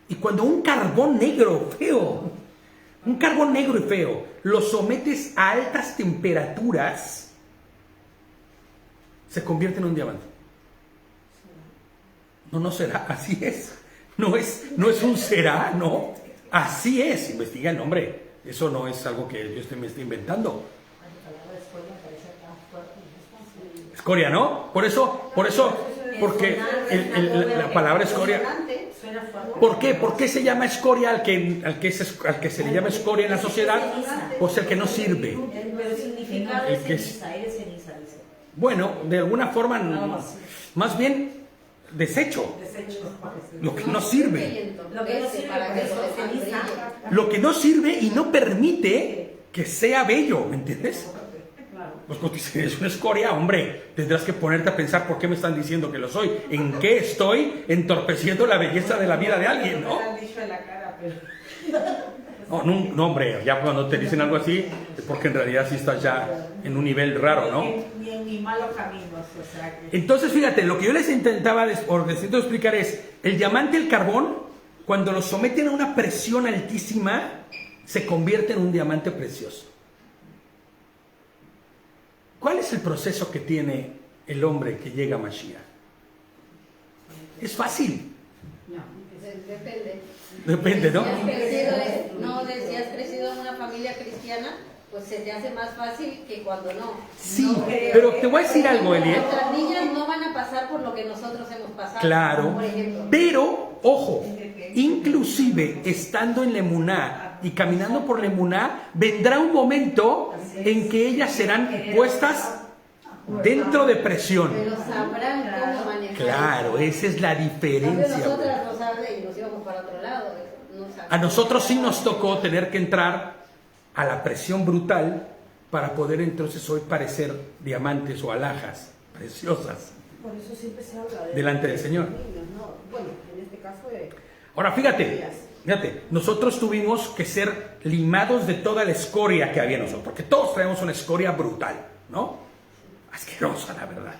Y cuando un carbón negro feo, lo sometes a altas temperaturas, se convierte en un diamante. No será, así es. No es un será, no. Así es. Investiga el nombre. Eso no es algo que yo me esté inventando. Escoria, ¿no? Por eso, porque la palabra escoria. ¿Por qué? ¿Por qué se llama escoria al que se le llama escoria en la sociedad? Pues el que no sirve. Pero significa El que es- ceniza, dice. Bueno, de alguna forma, más bien desecho. Desecho. Lo que no sirve. Lo que no sirve para que por eso se ceniza. Lo que no sirve y no permite que sea bello, ¿me entiendes? Claro. Pues cuando dices, es una escoria, hombre, tendrás que ponerte a pensar por qué me están diciendo que lo soy, en qué estoy entorpeciendo la belleza de la vida de alguien, ¿no? Me lo han dicho en la cara, pero... No, hombre, ya cuando te dicen algo así, es porque en realidad sí estás ya en un nivel raro, ¿no? Ni en mi malo camino, o sea que... Entonces, fíjate, lo que yo les intentaba explicar es, el diamante y el carbón, cuando los someten a una presión altísima, se convierte en un diamante precioso. ¿Cuál es el proceso que tiene el hombre que llega a Mashiach? Es fácil. Depende, ¿no? Si has crecido en una familia cristiana, pues se te hace más fácil que cuando no. Sí, No, pero te voy a decir algo, Eli. Nuestras niñas no van a pasar por lo que nosotros hemos pasado. Claro, Por ejemplo. pero, ojo, inclusive estando en la emuná y caminando por la emuná, vendrá un momento en que ellas serán puestas dentro de presión. Pero sabrán cómo manejar. Claro, esa es la diferencia. Nosotras no sabe y nos íbamos para otro lado. No A nosotros sí nos tocó tener que entrar a la presión brutal para poder entonces hoy parecer diamantes o alhajas preciosas Por eso siempre se habla de... delante del Señor. niños, ¿no? Bueno, en este caso de... Ahora fíjate, nosotros tuvimos que ser limados de toda la escoria que había en nosotros, porque todos traemos una escoria brutal, ¿no? Asquerosa, la verdad.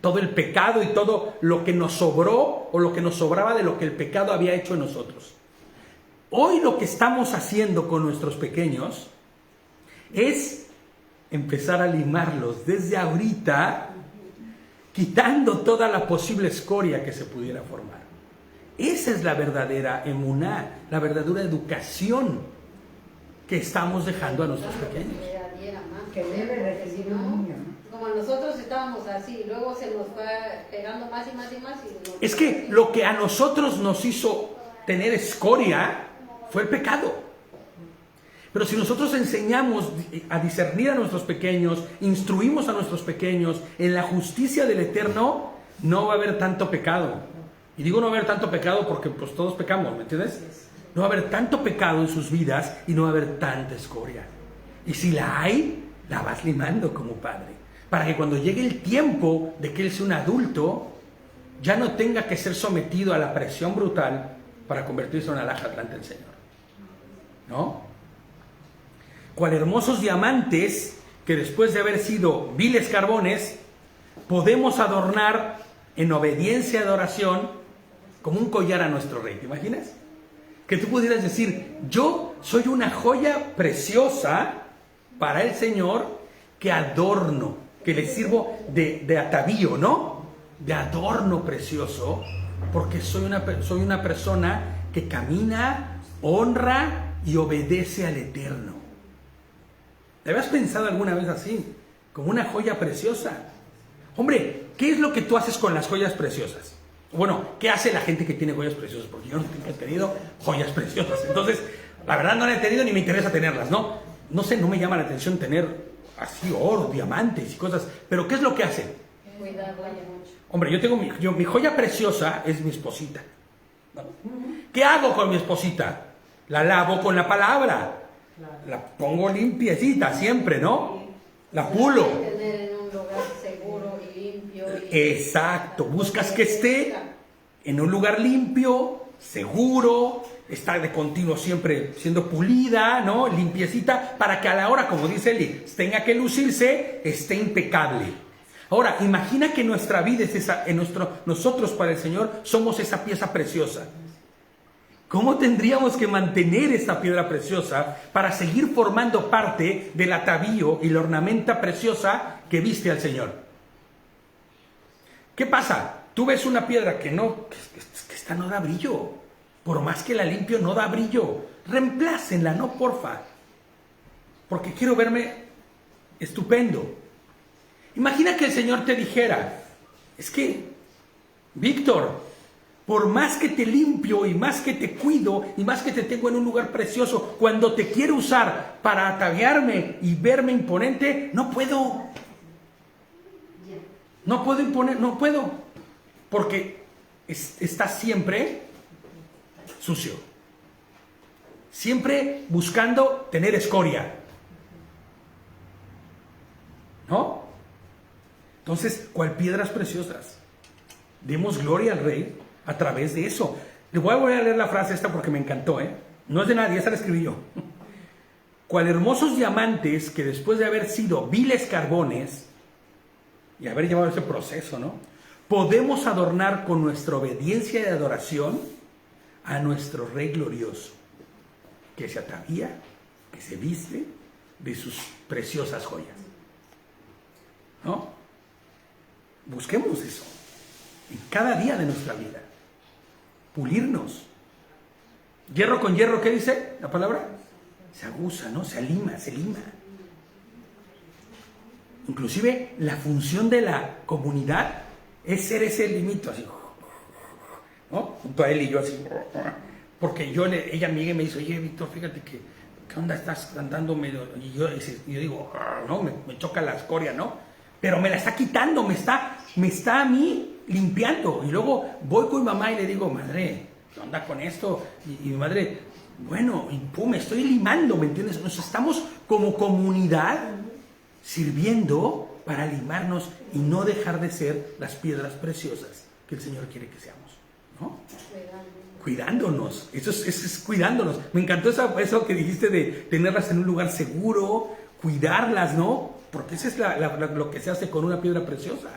Todo el pecado y todo lo que nos sobró o lo que nos sobraba de lo que el pecado había hecho en nosotros. Hoy lo que estamos haciendo con nuestros pequeños es empezar a limarlos desde ahorita, quitando toda la posible escoria que se pudiera formar. Esa es la verdadera emuná, la verdadera educación que estamos dejando a nuestros pequeños. Que debe recibir un niño, ¿no? Como nosotros estábamos así, luego se nos fue pegando más y más y más. Es que lo que a nosotros nos hizo tener escoria fue el pecado. Pero si nosotros enseñamos a discernir a nuestros pequeños, instruimos a nuestros pequeños en la justicia del Eterno, no va a haber tanto pecado. Y digo no va a haber tanto pecado porque pues todos pecamos, ¿me entiendes? No va a haber tanto pecado en sus vidas y no va a haber tanta escoria. Y si la hay, la vas limando como padre. Para que cuando llegue el tiempo de que él sea un adulto, ya no tenga que ser sometido a la presión brutal para convertirse en una alhaja delante del Señor. ¿No? Cual hermosos diamantes que después de haber sido viles carbones, podemos adornar en obediencia y adoración como un collar a nuestro rey. ¿Te imaginas? Que tú pudieras decir, yo soy una joya preciosa para el Señor que adorno, que le sirvo de atavío, ¿no? De adorno precioso, porque soy una persona que camina, honra y obedece al Eterno. ¿Te habías pensado alguna vez así? Como una joya preciosa. Hombre, ¿qué es lo que tú haces con las joyas preciosas? Bueno, ¿qué hace la gente que tiene joyas preciosas? Porque yo no he tenido joyas preciosas. Entonces, la verdad no las he tenido ni me interesa tenerlas, ¿no? No sé, no me llama la atención tener así oro, diamantes y cosas. Pero ¿qué es lo que hacen? Cuidarla mucho. Hombre, yo tengo mi joya preciosa es mi esposita. ¿Qué hago con mi esposita? La lavo con la palabra. La pongo limpiecita siempre, ¿no? La pulo. Tener en un lugar seguro y limpio. Exacto. Buscas que esté en un lugar limpio, seguro, está de continuo siempre siendo pulida, ¿no? Limpiecita, para que a la hora, como dice Eli, tenga que lucirse, esté impecable. Ahora, imagina que nuestra vida es esa, nosotros para el Señor somos esa pieza preciosa. ¿Cómo tendríamos que mantener esta piedra preciosa para seguir formando parte del atavío y la ornamenta preciosa que viste al Señor? ¿Qué pasa? Tú ves una piedra que esta no da brillo. Por más que la limpio, no da brillo. Reemplácenla, no, porfa. Porque quiero verme estupendo. Imagina que el Señor te dijera, es que, Víctor, por más que te limpio y más que te cuido y más que te tengo en un lugar precioso, cuando te quiero usar para ataviarme y verme imponente, no puedo. No puedo imponer, no puedo. Porque estás siempre sucio. Siempre buscando tener escoria. ¿No? Entonces, ¿cuál piedras preciosas? Demos gloria al Rey a través de eso. Le voy a leer la frase esta porque me encantó, ¿eh? No es de nadie, esta la escribí yo. Cual hermosos diamantes que después de haber sido viles carbones y haber llevado ese proceso, ¿no? Podemos adornar con nuestra obediencia y adoración a nuestro Rey glorioso, que se atavía, que se viste de sus preciosas joyas. ¿No? Busquemos eso en cada día de nuestra vida. Pulirnos. Hierro con hierro, ¿qué dice la palabra? Se aguza, ¿no? Se lima. Inclusive la función de la comunidad es ser ese limito así, ¿no? Junto a él y yo así. Porque ella me dice, oye, Víctor, fíjate que, ¿qué onda estás cantando medio? Y yo digo, no, me choca la escoria, ¿no? Pero me la está quitando, me está a mí limpiando. Y luego voy con mi mamá y le digo, madre, ¿qué onda con esto? Y mi madre, bueno, y pum, me estoy limando, ¿me entiendes? Nos estamos como comunidad sirviendo para limarnos y no dejar de ser las piedras preciosas que el Señor quiere que seamos, ¿no? Cuidándonos, eso es cuidándonos. Me encantó eso que dijiste de tenerlas en un lugar seguro, cuidarlas, ¿no? Porque eso es lo que se hace con una piedra preciosa.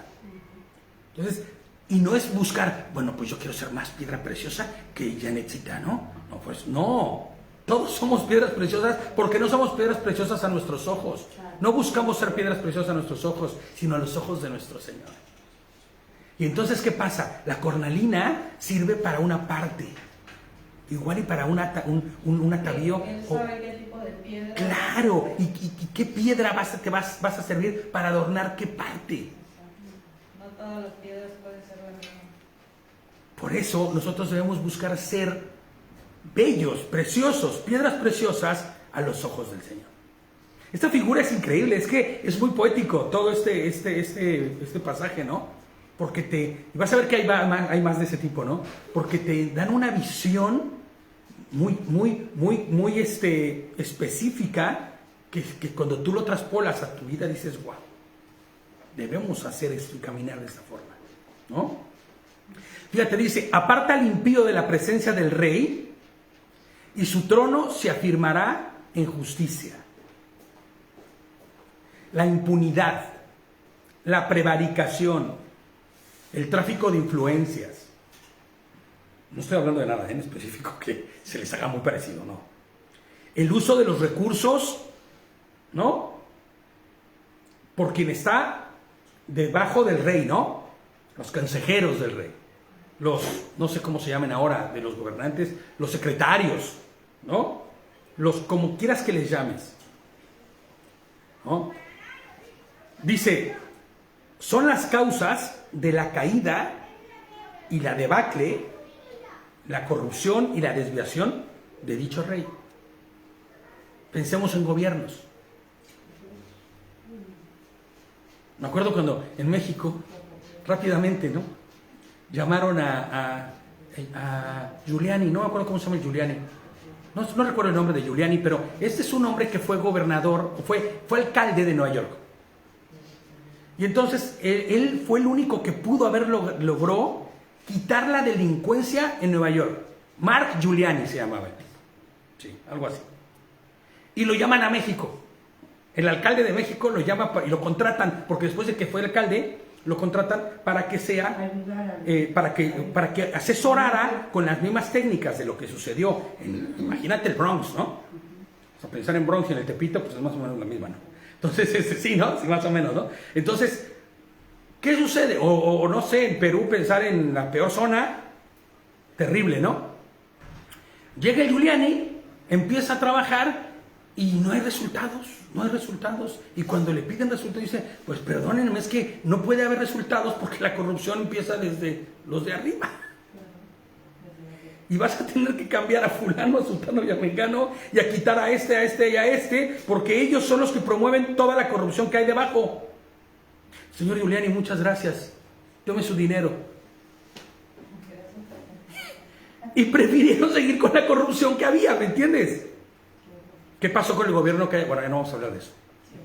Entonces, y no es buscar, bueno, pues yo quiero ser más piedra preciosa que Janetcita, ¿no? No, pues no. Todos somos piedras preciosas porque no somos piedras preciosas a nuestros ojos. No buscamos ser piedras preciosas a nuestros ojos, sino a los ojos de nuestro Señor. Y entonces, ¿qué pasa? La cornalina sirve para una parte. Igual y para un atavío. Él sabe qué tipo de piedra. Claro, y qué piedra vas a servir para adornar qué parte. No todas las piedras pueden ser la misma. Por eso nosotros debemos buscar ser bellos, preciosos, piedras preciosas a los ojos del Señor. Esta figura es increíble, es que es muy poético todo este pasaje, ¿no? Porque vas a ver que hay más de ese tipo, ¿no? Porque te dan una visión muy específica que cuando tú lo traspolas a tu vida dices, wow, debemos hacer esto y caminar de esta forma, ¿no? Fíjate, dice, aparta al impío de la presencia del rey y su trono se afirmará en justicia. La impunidad, la prevaricación, el tráfico de influencias. No estoy hablando de nada en específico que se les haga muy parecido, no. El uso de los recursos, ¿no? Por quien está debajo del rey, ¿no? Los consejeros del rey. Los, no sé cómo se llamen ahora, de los gobernantes, los secretarios, ¿no? Los como quieras que les llames, ¿no? Dice, son las causas de la caída y la debacle, la corrupción y la desviación de dicho rey. Pensemos en gobiernos. Me acuerdo cuando en México, rápidamente, ¿no? Llamaron a Giuliani, no me acuerdo cómo se llama el Giuliani. No recuerdo el nombre de Giuliani, pero este es un hombre que fue gobernador, fue alcalde de Nueva York. Y entonces él fue el único que pudo logró quitar la delincuencia en Nueva York. Mark Giuliani se llamaba. Sí, algo así. Y lo llaman a México. El alcalde de México lo llama y lo contratan, porque después de que fue alcalde, lo contratan para que sea, para que asesorara con las mismas técnicas de lo que sucedió imagínate el Bronx, ¿no? O sea, pensar en Bronx y en el Tepito, pues es más o menos la misma, ¿no? Entonces, sí, ¿no? Sí, más o menos, ¿no? Entonces, ¿qué sucede? O no sé, en Perú pensar en la peor zona, terrible, ¿no? Llega el Giuliani, empieza a trabajar y no hay resultados. Y cuando le piden resultados, dice, pues perdónenme, es que no puede haber resultados porque la corrupción empieza desde los de arriba. Y vas a tener que cambiar a fulano, a sultano y a mengano, y a quitar a este y a este, porque ellos son los que promueven toda la corrupción que hay debajo. Señor Giuliani, muchas gracias. Tome su dinero. Y prefirieron seguir con la corrupción que había, ¿me entiendes? ¿Qué pasó con el gobierno que hay? Bueno, ya no vamos a hablar de eso.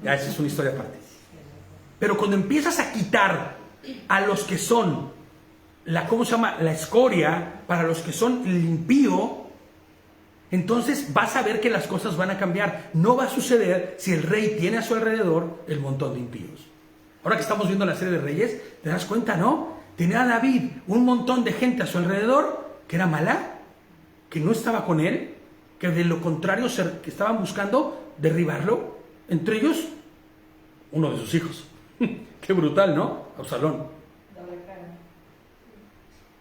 Ya esa es una historia aparte. Pero cuando empiezas a quitar a los que son ¿cómo se llama? La escoria, para los que son el impío, entonces vas a ver que las cosas van a cambiar. No va a suceder si el rey tiene a su alrededor el montón de impíos. Ahora que estamos viendo la serie de Reyes, te das cuenta, ¿no? Tenía a David un montón de gente a su alrededor que era mala, que no estaba con él, que de lo contrario que estaban buscando derribarlo, entre ellos uno de sus hijos. Qué brutal, ¿no? Absalón. Doble cara.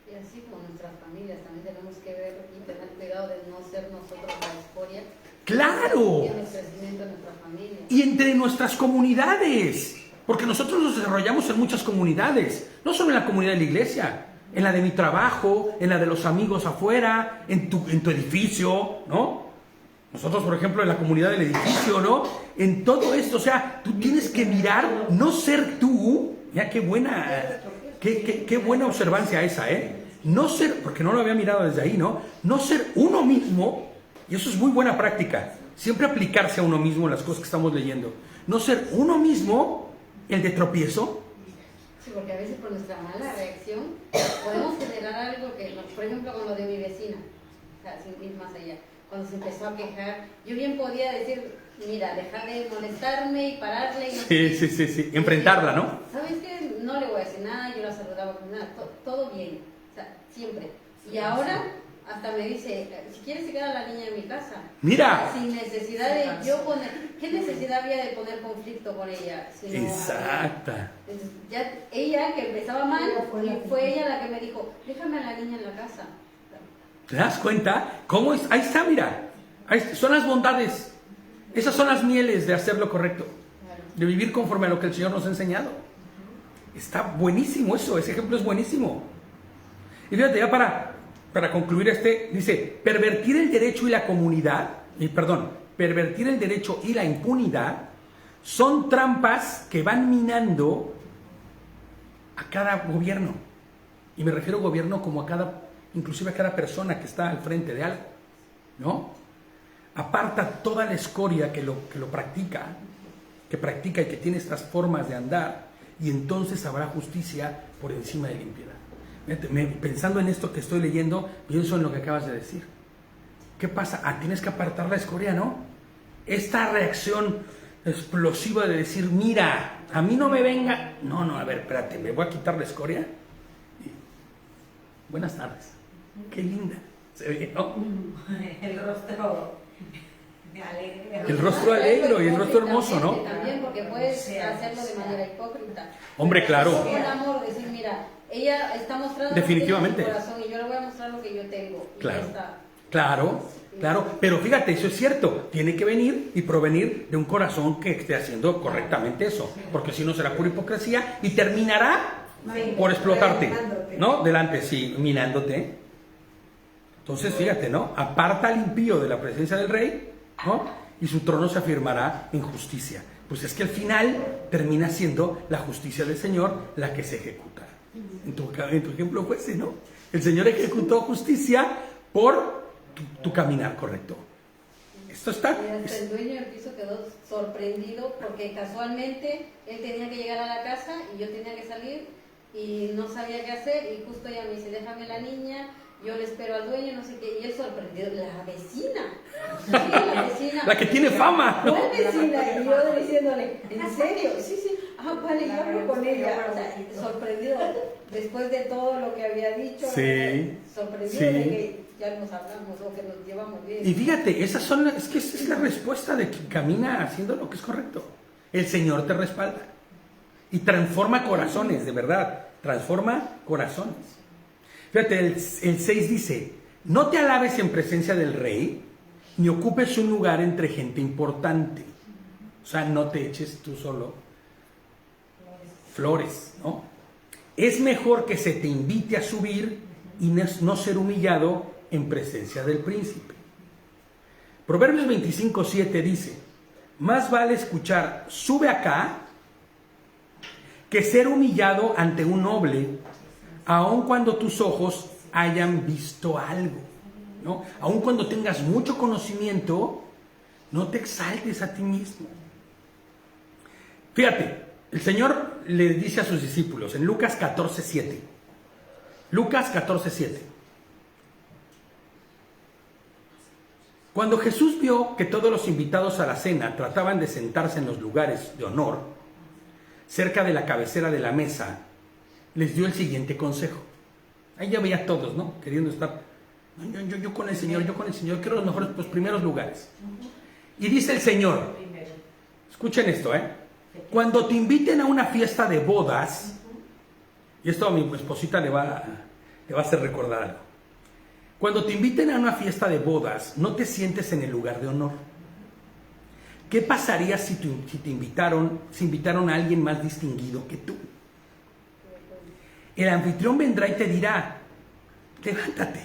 Y así con nuestras familias también tenemos que ver y tener cuidado de no ser nosotros la escoria. ¡Claro! Y en el crecimiento de nuestra familia. Y entre nuestras comunidades, porque nosotros nos desarrollamos en muchas comunidades, no solo en la comunidad de la iglesia, en la de mi trabajo, en la de los amigos afuera, en tu edificio, ¿no? Nosotros, por ejemplo, en la comunidad del edificio, ¿no? En todo esto, o sea, tú tienes que mirar, no ser tú, ya qué buena observancia esa, ¿eh? No ser, porque no lo había mirado desde ahí, ¿no? No ser uno mismo, y eso es muy buena práctica, siempre aplicarse a uno mismo las cosas que estamos leyendo. No ser uno mismo el de tropiezo. Sí, porque a veces por nuestra mala reacción podemos generar algo que, por ejemplo, con lo de mi vecina, o sea, sin ir más allá, cuando se empezó a quejar, yo bien podía decir, mira, dejar de molestarme y pararle. Y Sí, enfrentarla, ¿no? ¿Sabes qué? No le voy a decir nada, yo la saludaba con nada, todo bien, o sea, siempre. Y ahora hasta me dice, si quieres se queda la niña en mi casa. Mira. Sin necesidad de yo poner, ¿qué necesidad había de poner conflicto con ella? Exacta. Ya ella que empezaba mal, y fue ella la que me dijo, déjame a la niña en la casa. ¿Te das cuenta? ¿Cómo es? Ahí está, mira. Son las bondades. Esas son las mieles de hacer lo correcto. De vivir conforme a lo que el Señor nos ha enseñado. Está buenísimo eso. Ese ejemplo es buenísimo. Y fíjate, ya para concluir dice, pervertir el derecho y la comunidad, pervertir el derecho y la impunidad son trampas que van minando a cada gobierno. Y me refiero a gobierno como inclusive a cada persona que está al frente de algo, ¿no? Aparta toda la escoria que lo practica y que tiene estas formas de andar, y entonces habrá justicia por encima de la impiedad. Pensando en esto que estoy leyendo, pienso en lo que acabas de decir. ¿Qué pasa? Tienes que apartar la escoria, ¿no? Esta reacción explosiva de decir, mira, a mí no me venga. No, a ver, espérate, me voy a quitar la escoria. Buenas tardes. Qué linda. Se ve, ¿no? El rostro alegre. El rostro alegre y el rostro hermoso, ¿no? También, porque puedes hacerlo de manera hipócrita. Hombre, claro. Con amor, decir, mira, ella está mostrando definitivamente lo que tiene en su corazón y yo le voy a mostrar lo que yo tengo. Y claro, ya está. Claro, claro, pero fíjate, eso es cierto, tiene que venir y provenir de un corazón que esté haciendo correctamente eso, porque si no será pura hipocresía y terminará por explotarte, ¿no? Delante, sí, minándote. Entonces, fíjate, ¿no? Aparta al impío de la presencia del rey, ¿no? Y su trono se afirmará en justicia. Pues es que al final termina siendo la justicia del Señor la que se ejecuta. En tu ejemplo fue ese, ¿no? El Señor ejecutó justicia por tu caminar correcto. Esto está... Y hasta el dueño del piso quedó sorprendido porque casualmente él tenía que llegar a la casa y yo tenía que salir y no sabía qué hacer y justo ella me dice, déjame la niña, yo le espero al dueño, no sé qué, y él sorprendido, la vecina, sí, la vecina, la que tiene fama, ¿no? ¿Cuál vecina? Y yo diciéndole, ¿en serio? Sí, sí, vale, yo hablo con ella, o sea, sorprendido, después de todo lo que había dicho, sí, sorprendido sí. de que ya nos hablamos o que nos llevamos bien. Y fíjate, es que esa es la respuesta de quien camina haciendo lo que es correcto. El Señor te respalda y transforma corazones, de verdad, transforma corazones. Fíjate, el 6 dice, no te alabes en presencia del rey, ni ocupes un lugar entre gente importante. O sea, no te eches tú solo flores, ¿no? Es mejor que se te invite a subir y no ser humillado en presencia del príncipe. Proverbios 25:7 dice, más vale escuchar, sube acá, que ser humillado ante un noble, aun cuando tus ojos hayan visto algo, ¿no? Aun cuando tengas mucho conocimiento, no te exaltes a ti mismo. Fíjate, el Señor le dice a sus discípulos en Lucas 14:7. Lucas 14:7. Cuando Jesús vio que todos los invitados a la cena trataban de sentarse en los lugares de honor, cerca de la cabecera de la mesa, les dio el siguiente consejo. Ahí ya veía a todos, ¿no? Queriendo estar, yo con el Señor, quiero los mejores, pues, primeros lugares. Y dice el Señor, escuchen esto, cuando te inviten a una fiesta de bodas, y esto a mi esposita le va a hacer recordar algo. Cuando te inviten a una fiesta de bodas, no te sientes en el lugar de honor. ¿Qué pasaría si invitaron a alguien más distinguido que tú? El anfitrión vendrá y te dirá, levántate,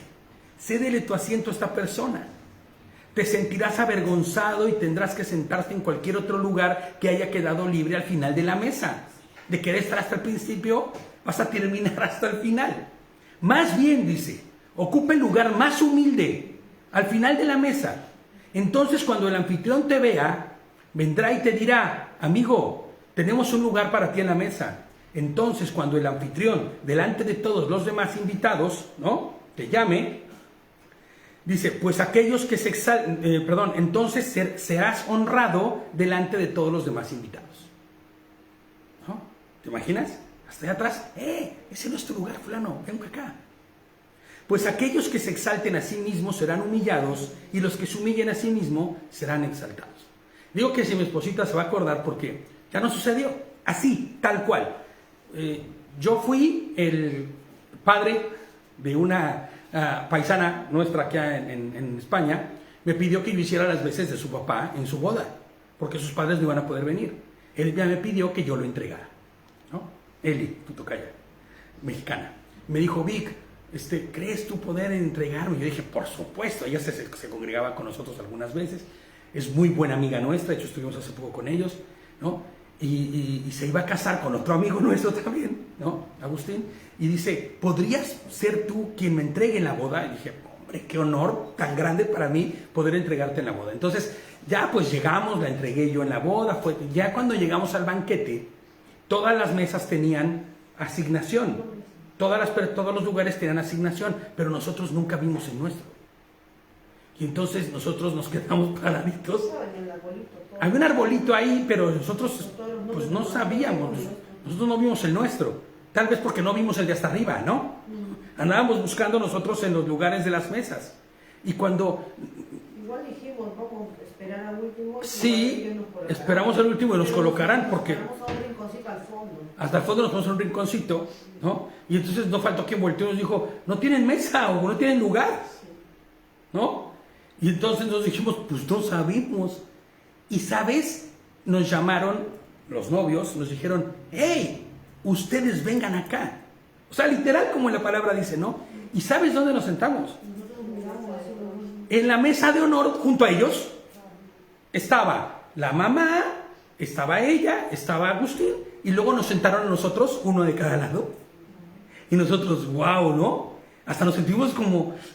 cédele tu asiento a esta persona. Te sentirás avergonzado y tendrás que sentarte en cualquier otro lugar que haya quedado libre al final de la mesa. De querer estar hasta el principio, vas a terminar hasta el final. Más bien, dice, ocupa el lugar más humilde, al final de la mesa. Entonces, cuando el anfitrión te vea, vendrá y te dirá, amigo, tenemos un lugar para ti en la mesa. Entonces, cuando el anfitrión, delante de todos los demás invitados, ¿no?, te llame, dice, pues aquellos que se exalten, entonces serás honrado delante de todos los demás invitados. ¿No? ¿Te imaginas? Hasta allá atrás, ese no es tu lugar, fulano, ven acá. Pues aquellos que se exalten a sí mismos serán humillados y los que se humillen a sí mismos serán exaltados. Digo que si mi esposita se va a acordar porque ya no sucedió, así, tal cual. Yo fui el padre de una paisana nuestra aquí en España, me pidió que yo hiciera las veces de su papá en su boda, porque sus padres no iban a poder venir. Él ya me pidió que yo lo entregara, ¿no? Eli, tu tocaya, mexicana. Me dijo, Vic, ¿crees tú poder entregarme? Yo dije, por supuesto. Ella se congregaba con nosotros algunas veces, es muy buena amiga nuestra, de hecho estuvimos hace poco con ellos, ¿no? Y se iba a casar con otro amigo nuestro también, ¿no? Agustín. Y dice, ¿podrías ser tú quien me entregue en la boda? Y dije, hombre, qué honor tan grande para mí poder entregarte en la boda. Entonces, ya pues llegamos, la entregué yo en la boda. Ya cuando llegamos al banquete, todas las mesas tenían asignación. Todos los lugares tenían asignación, pero nosotros nunca vimos el nuestro. Y entonces nosotros nos quedamos paraditos. Había un arbolito ahí, pero nosotros pues no sabíamos. Nosotros no vimos el nuestro. Tal vez porque no vimos el de hasta arriba, ¿no? Andábamos buscando nosotros en los lugares de las mesas. Y cuando... Igual dijimos, vamos a esperar al último. Sí, esperamos al último y nos colocarán porque... un rinconcito al fondo. Hasta el fondo nos ponemos un rinconcito, ¿no? Y entonces no faltó quien volteó y nos dijo, ¿no tienen mesa o no tienen lugar? ¿no? Y entonces nos dijimos, pues no sabemos. Y sabes, nos llamaron los novios, nos dijeron, hey, ustedes vengan acá. O sea, literal como la palabra dice, ¿no? ¿Y sabes dónde nos sentamos? En la mesa de honor, junto a ellos, estaba la mamá, estaba ella, estaba Agustín, y luego nos sentaron a nosotros, uno de cada lado. Y nosotros, wow, ¿no? Hasta nos sentimos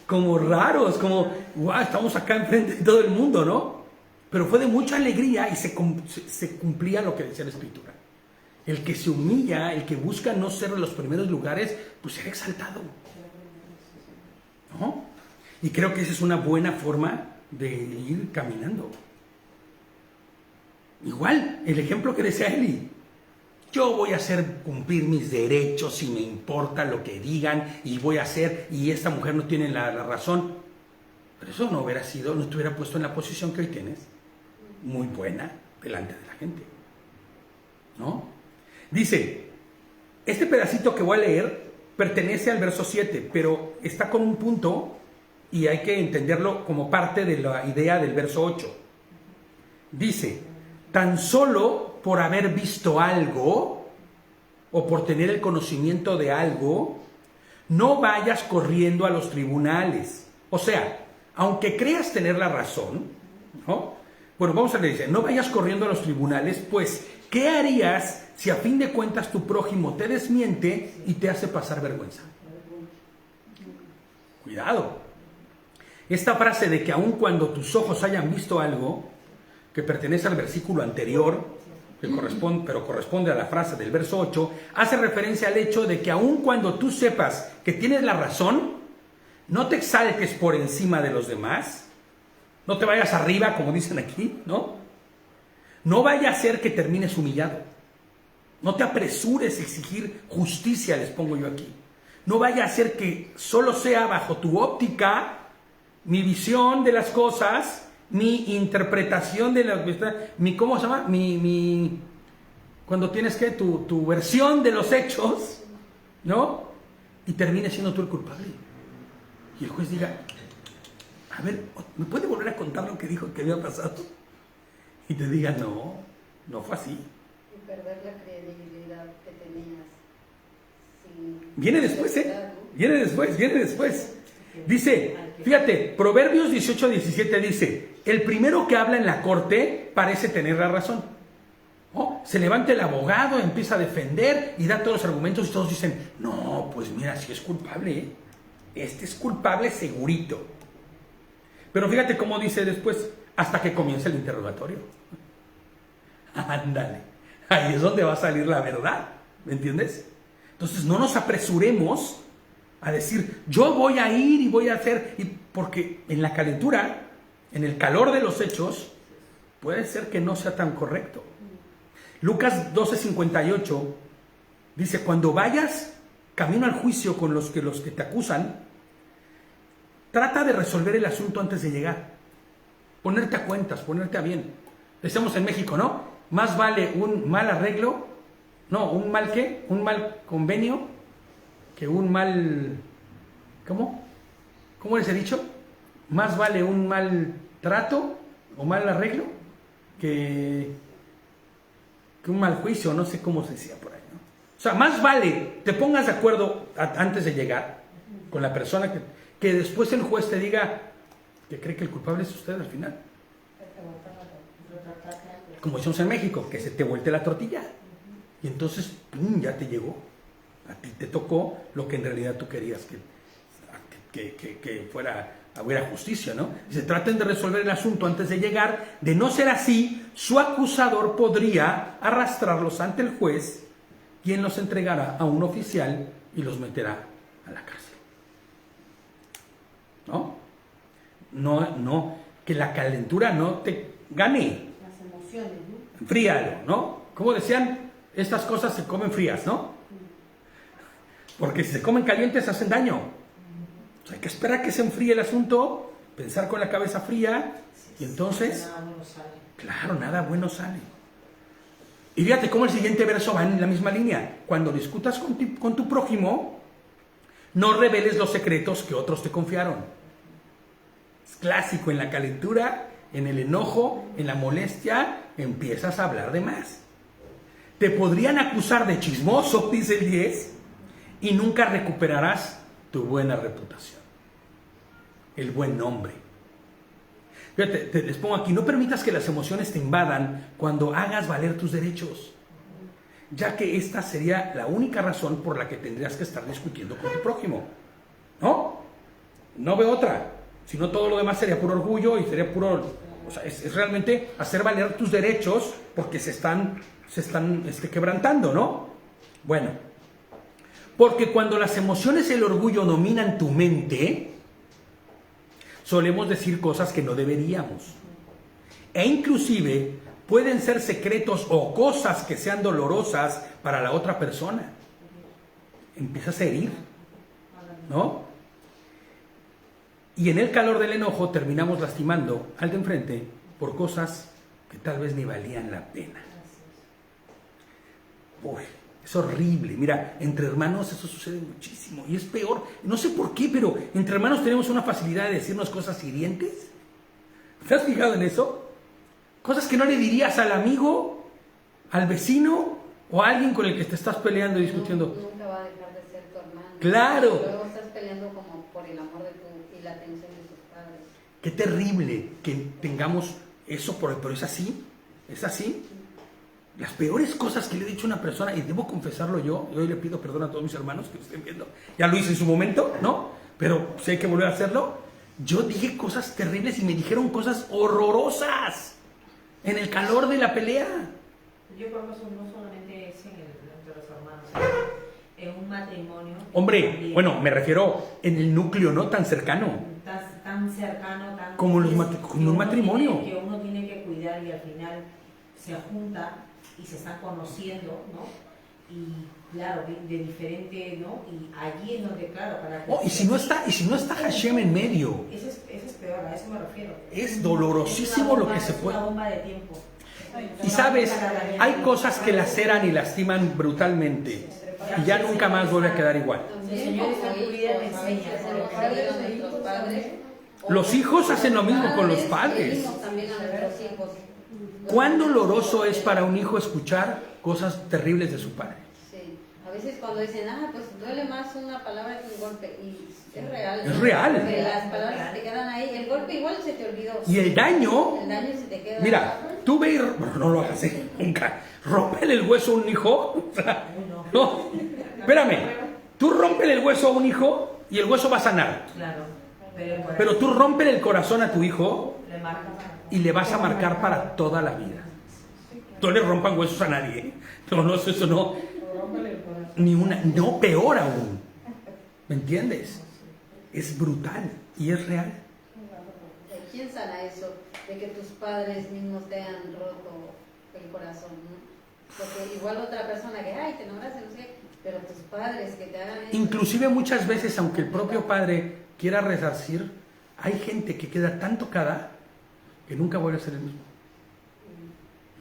como raros, como, wow, estamos acá enfrente de todo el mundo, ¿no? Pero fue de mucha alegría y se cumplía lo que decía la Escritura. El que se humilla, el que busca no ser de los primeros lugares, pues será exaltado, ¿no? Y creo que esa es una buena forma de ir caminando. Igual, el ejemplo que decía Eli. Yo voy a hacer cumplir mis derechos y me importa lo que digan y voy a hacer, y esta mujer no tiene la razón. Pero eso no hubiera sido, no te hubiera puesto en la posición que hoy tienes, muy buena delante de la gente, ¿no? Dice, este pedacito que voy a leer pertenece al verso 7, pero está con un punto y hay que entenderlo como parte de la idea del verso 8. Dice, tan solo por haber visto algo o por tener el conocimiento de algo, no vayas corriendo a los tribunales. O sea, aunque creas tener la razón, ¿no? Bueno, vamos a leer, dice, no vayas corriendo a los tribunales, pues, ¿qué harías si a fin de cuentas tu prójimo te desmiente y te hace pasar vergüenza? Cuidado. Esta frase de que aun cuando tus ojos hayan visto algo, que pertenece al versículo anterior, pero corresponde a la frase del verso 8, hace referencia al hecho de que aun cuando tú sepas que tienes la razón, no te exaltes por encima de los demás, no te vayas arriba, como dicen aquí, ¿no? No vaya a ser que termines humillado. No te apresures a exigir justicia, les pongo yo aquí. No vaya a ser que solo sea bajo tu óptica, mi visión de las cosas, mi interpretación de la... ¿cómo se llama? Cuando tienes que tu versión de los hechos, ¿no? Y termine siendo tú el culpable. Y el juez diga, a ver, ¿me puede volver a contar lo que dijo que había pasado? Y te diga, no fue así. Y perder la credibilidad que tenías. Viene después, ¿eh? Viene después. Dice, fíjate, Proverbios 18:17 dice, el primero que habla en la corte parece tener la razón. ¿No? Se levanta el abogado, empieza a defender y da todos los argumentos y todos dicen, no, pues mira, si es culpable, ¿eh? Este es culpable segurito. Pero fíjate cómo dice después, hasta que comience el interrogatorio. Ándale, ahí es donde va a salir la verdad, ¿me entiendes? Entonces no nos apresuremos a decir, yo voy a ir y voy a hacer, porque en la calentura, en el calor de los hechos, puede ser que no sea tan correcto. Lucas 12:58 dice, cuando vayas camino al juicio con los que te acusan, trata de resolver el asunto antes de llegar. Ponerte a cuentas, ponerte a bien. Decimos en México, ¿no? Más vale un mal arreglo, un mal convenio, que un mal... ¿Cómo les he dicho? Más vale un mal trato o mal arreglo que un mal juicio, no sé cómo se decía por ahí, ¿no? O sea, más vale te pongas de acuerdo antes de llegar con la persona que después el juez te diga que cree que el culpable es usted al final. Como decimos en México, que se te vuelte la tortilla. Y entonces, ¡pum!, ya te llegó. A ti te tocó lo que en realidad tú querías que hubiera justicia, ¿no? Dice, traten de resolver el asunto antes de llegar. De no ser así, su acusador podría arrastrarlos ante el juez, quien los entregará a un oficial y los meterá a la cárcel. No, que la calentura no te gane. Las emociones, ¿no? Enfríalo, ¿no? Como decían, estas cosas se comen frías, ¿no? Porque si se comen calientes hacen daño. O sea, hay que esperar a que se enfríe el asunto, pensar con la cabeza fría, y entonces, nada bueno sale. Claro, nada bueno sale. Y fíjate cómo el siguiente verso va en la misma línea. Cuando discutas con tu prójimo, no reveles los secretos que otros te confiaron. Es clásico, en la calentura, en el enojo, en la molestia, empiezas a hablar de más. Te podrían acusar de chismoso, dice el 10, y nunca recuperarás tu buena reputación, el buen nombre. Fíjate, les pongo aquí, no permitas que las emociones te invadan cuando hagas valer tus derechos, ya que esta sería la única razón por la que tendrías que estar discutiendo con tu prójimo. ¿No? No veo otra. Si no, todo lo demás sería puro orgullo y sería puro... O sea, es realmente hacer valer tus derechos porque se están quebrantando, ¿no? Bueno, porque cuando las emociones y el orgullo dominan tu mente, solemos decir cosas que no deberíamos. E inclusive pueden ser secretos o cosas que sean dolorosas para la otra persona. Empiezas a herir, ¿no? Y en el calor del enojo terminamos lastimando al de enfrente por cosas que tal vez ni valían la pena. Uy, es horrible. Mira, entre hermanos eso sucede muchísimo y es peor. No sé por qué, pero entre hermanos tenemos una facilidad de decirnos cosas hirientes. ¿Te has fijado en eso? Cosas que no le dirías al amigo, al vecino o a alguien con el que te estás peleando y discutiendo. Nunca va a dejar de ser tu hermano. Claro. Y luego estás peleando como por el amor de tu y la atención de tus padres. Qué terrible que tengamos eso, pero es así. Es así. Las peores cosas que le he dicho a una persona, y debo confesarlo yo, y hoy le pido perdón a todos mis hermanos que lo estén viendo, ya lo hice en su momento, ¿no? Pero sé hay que volver a hacerlo. Yo dije cosas terribles y me dijeron cosas horrorosas en el calor de la pelea. Yo creo que eso no solamente es entre los hermanos, en un matrimonio. Hombre, también, bueno, me refiero en el núcleo, ¿no? Tan cercano. tan cercano, tan Como un matrimonio. Que uno tiene que cuidar y al final se junta y se están conociendo, ¿no? Y claro, de diferente, ¿no? Y allí es donde, claro, para que... Oh, y si no está Hashem en medio. Eso es peor, a eso me refiero. Es dolorosísimo lo que se puede... Es una bomba de tiempo. Y sabes, hay cosas que laceran y lastiman brutalmente y ya nunca más vuelve a quedar igual. También Señor, como esa hijos, cuida hay enseña. que hacer lo que le digan a nuestros padres. Los hijos hacen lo mismo con los padres. Pedimos también a nuestros hijos. ¿Cuán doloroso es para un hijo escuchar cosas terribles de su padre? Sí, a veces cuando dicen, pues duele más una palabra que un golpe, y es real. Es real. Porque las palabras se te quedan ahí, el golpe igual se te olvidó. Y el daño, se te queda. mira, tú ve y... Bueno, no lo hagas nunca. Rómpele el hueso a un hijo. O sea, no, espérame. Tú rómpele el hueso a un hijo y el hueso va a sanar. Claro. Pero tú rómpele el corazón a tu hijo Le marca para... y le vas a marcar para toda la vida. No le rompan huesos a nadie. No, eso no. Ni una, no, peor aún. ¿Me entiendes? Es brutal y es real. ¿Quién sana eso? De que tus padres mismos te han roto el corazón, ¿no? Porque igual otra persona que, te enamoraste, no sé, pero tus padres que te hagan eso. Inclusive muchas veces, aunque el propio padre quiera resarcir, hay gente que queda tan tocada que nunca vuelve a ser el mismo.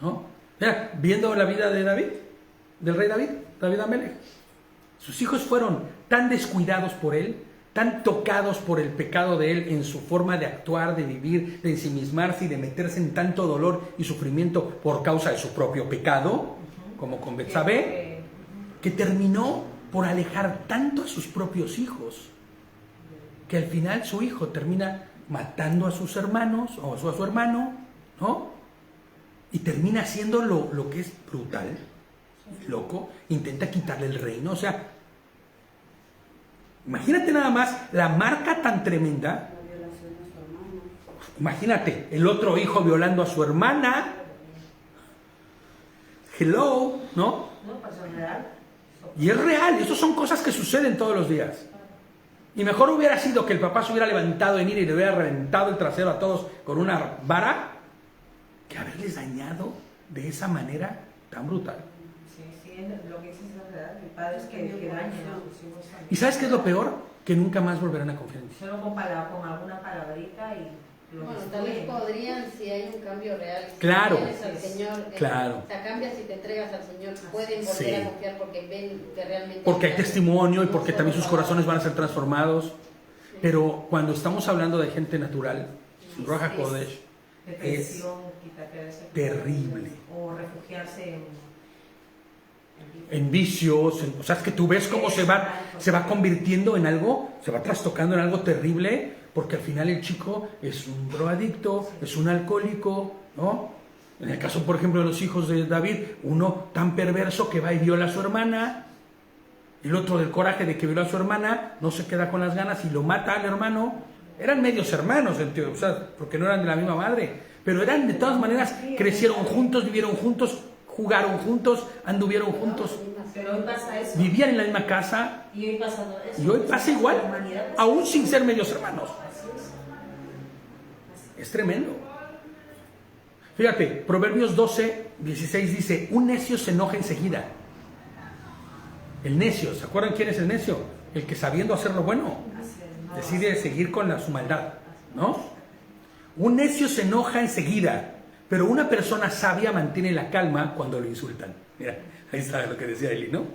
¿No? Mira, viendo la vida de David, del rey David Amelech, sus hijos fueron tan descuidados por él, tan tocados por el pecado de él en su forma de actuar, de vivir, de ensimismarse y de meterse en tanto dolor y sufrimiento por causa de su propio pecado, como con Betsabé, que terminó por alejar tanto a sus propios hijos, que al final su hijo termina matando a sus hermanos o a su hermano, ¿no? Y termina haciendo lo que es brutal, loco, intenta quitarle el reino. O sea, imagínate nada más la marca tan tremenda. Imagínate, el otro hijo violando a su hermana. Hello, ¿no? No, pues es real. Y es real, eso son cosas que suceden todos los días. Y mejor hubiera sido que el papá se hubiera levantado en ira y le hubiera reventado el trasero a todos con una vara, que haberles dañado de esa manera tan brutal. Sí, lo que dices es verdad. El padre es que daña a sus hijos también. ¿Y sabes qué es lo peor? Que nunca más volverán a confiar en ti. Solo con alguna palabrita y lo Bueno, tal vez destruyen. podrían si hay un cambio real. Si Claro. vienes al Señor, Claro. O sea, cambias y te entregas al Señor, pueden volver Sí. a confiar porque ven que realmente... Porque hay testimonio y porque también sus corazones van a ser transformados. Pero cuando estamos hablando de gente natural, Roja Kodesh, Depresión, quitarse terrible. o refugiarse En vicios, o sea, es que tú ves cómo se va convirtiendo en algo, se va trastocando en algo terrible, porque al final el chico es un drogadicto, es un alcohólico, ¿no? En el caso, por ejemplo, de los hijos de David, uno tan perverso que va y viola a su hermana, el otro del coraje de que violó a su hermana, no se queda con las ganas y lo mata al hermano. Eran medios hermanos, o sea, porque no eran de la misma madre, pero eran de todas maneras, crecieron juntos, vivieron juntos, jugaron juntos, anduvieron juntos, Pero hoy pasa eso. vivían en la misma casa Y hoy pasa todo eso. y hoy pasa igual, La humanidad pasa aún sin ser medios hermanos. Así es. Es tremendo. Fíjate, Proverbios 12, 16 dice, un necio se enoja enseguida. El necio, ¿se acuerdan quién es el necio? El que sabiendo hacer lo bueno, decide seguir con su maldad, ¿no? Un necio se enoja enseguida, pero una persona sabia mantiene la calma cuando lo insultan. Mira, ahí está lo que decía Eli, ¿no?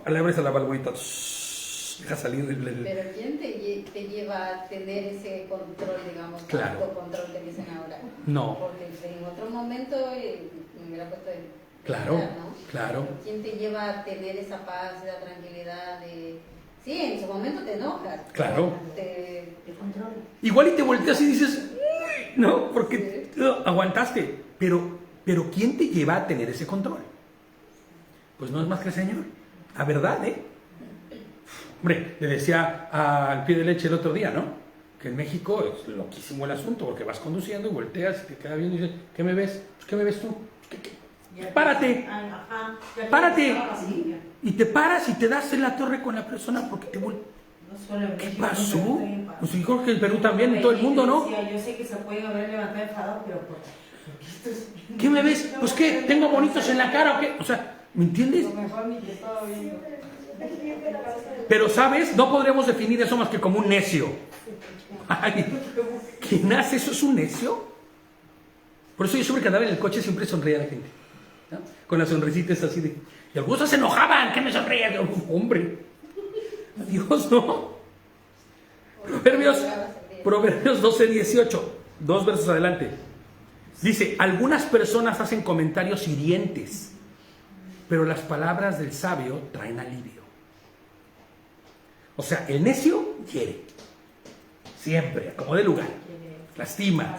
A la vez a la balbuita, deja salir Pero ¿quién te lleva a tener ese control, digamos, Claro. autocontrol que dicen ahora? No. Porque en otro momento me hubiera puesto en Claro, ¿no? claro. ¿Quién te lleva a tener esa paz, esa tranquilidad de... Sí, en su momento te enojas. Claro. Te controla. Igual y te volteas y dices, "Uy", ¿no? Porque aguantaste. Pero ¿quién te lleva a tener ese control? Pues no es más que el Señor. La verdad, ¿eh? Hombre, le decía al pie de leche el otro día, ¿no? Que en México es loquísimo el asunto, porque vas conduciendo y volteas y te quedas viendo y dices, ¿qué me ves? Pues, ¿qué me ves tú? Párate. Ajá. Párate. Sí. Y te paras y te das en la torre con la persona porque te vuelve. No solo en ¿Qué México, pasó? en Perú también pasa. Pues dijo que en Perú también, en todo el mundo, ¿no? Decía, yo sé que se pueden haber levantado enfadados, pero ¿por qué? ¿Qué me ves? Pues ¿qué? ¿Tengo bonitos en la cara o qué? O sea, ¿me entiendes? A lo mejor ni te estaba viendo. Pero, ¿sabes? No podremos definir eso más que como un necio. Ay, ¿quién hace eso? ¿Es un necio? Por eso yo siempre que andaba en el coche siempre sonreía a la gente, ¿no? Con las sonrisitas así de... Y algunos se enojaban, ¿qué me sonreías? Yo, hombre, adiós, ¿no? Proverbios 12, 18, 2 versos adelante. Dice, algunas personas hacen comentarios hirientes, pero las palabras del sabio traen alivio. O sea, el necio hiere, siempre, como de lugar, lastima,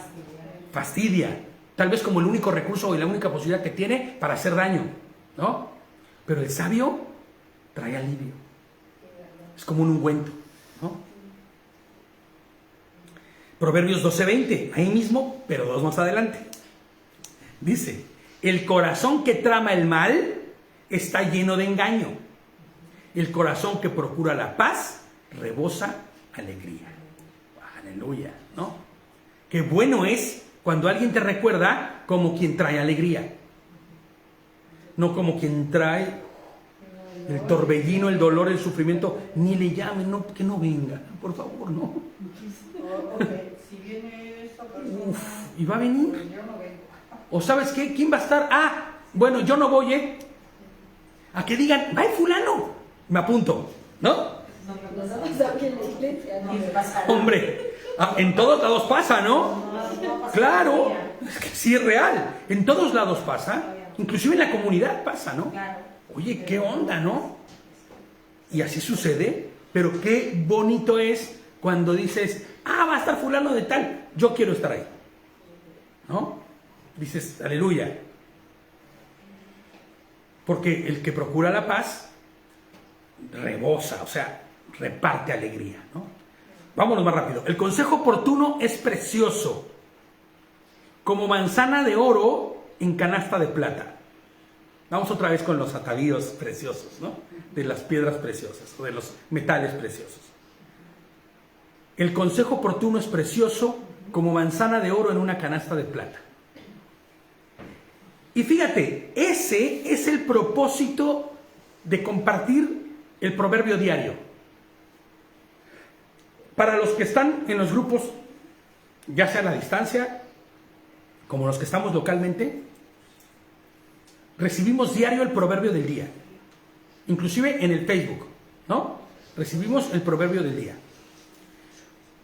fastidia, tal vez como el único recurso y la única posibilidad que tiene para hacer daño, ¿no? Pero el sabio trae alivio, es como un ungüento, ¿no? Proverbios 12:20, ahí mismo, pero 2 más adelante. Dice, el corazón que trama el mal está lleno de engaño. El corazón que procura la paz rebosa alegría. Aleluya, ¿no? Qué bueno es cuando alguien te recuerda como quien trae alegría. No como quien trae el torbellino, el dolor, el sufrimiento. Ni le llamen, no, que no venga, por favor, no. Ok, si viene esta persona, Uf, ¿y va a venir? pues yo no vengo. ¿O sabes qué? ¿Quién va a estar? Ah, bueno, yo no voy, ¿eh? A que digan, ¡ay, fulano! Me apunto, ¿no? No sabes aquí en la iglesia, ¿no? Y me pasa Hombre, en todos lados pasa, ¿no? Claro, es que sí es real. En todos lados pasa. Inclusive en la comunidad pasa, ¿no? Claro. Oye, ¿qué onda, no? Y así sucede, pero qué bonito es cuando dices, ah, va a estar fulano de tal, yo quiero estar ahí, ¿no? Dices, aleluya. Porque el que procura la paz rebosa, o sea, reparte alegría, ¿no? Vámonos más rápido. El consejo oportuno es precioso, como manzana de oro en canasta de plata. Vamos otra vez con los atavíos preciosos, ¿no? De las piedras preciosas o de los metales preciosos. El consejo oportuno es precioso como manzana de oro en una canasta de plata. Y fíjate, ese es el propósito de compartir el proverbio diario. Para los que están en los grupos, ya sea a la distancia, como los que estamos localmente, recibimos diario el proverbio del día. Inclusive en el Facebook. ¿no? Recibimos el proverbio del día.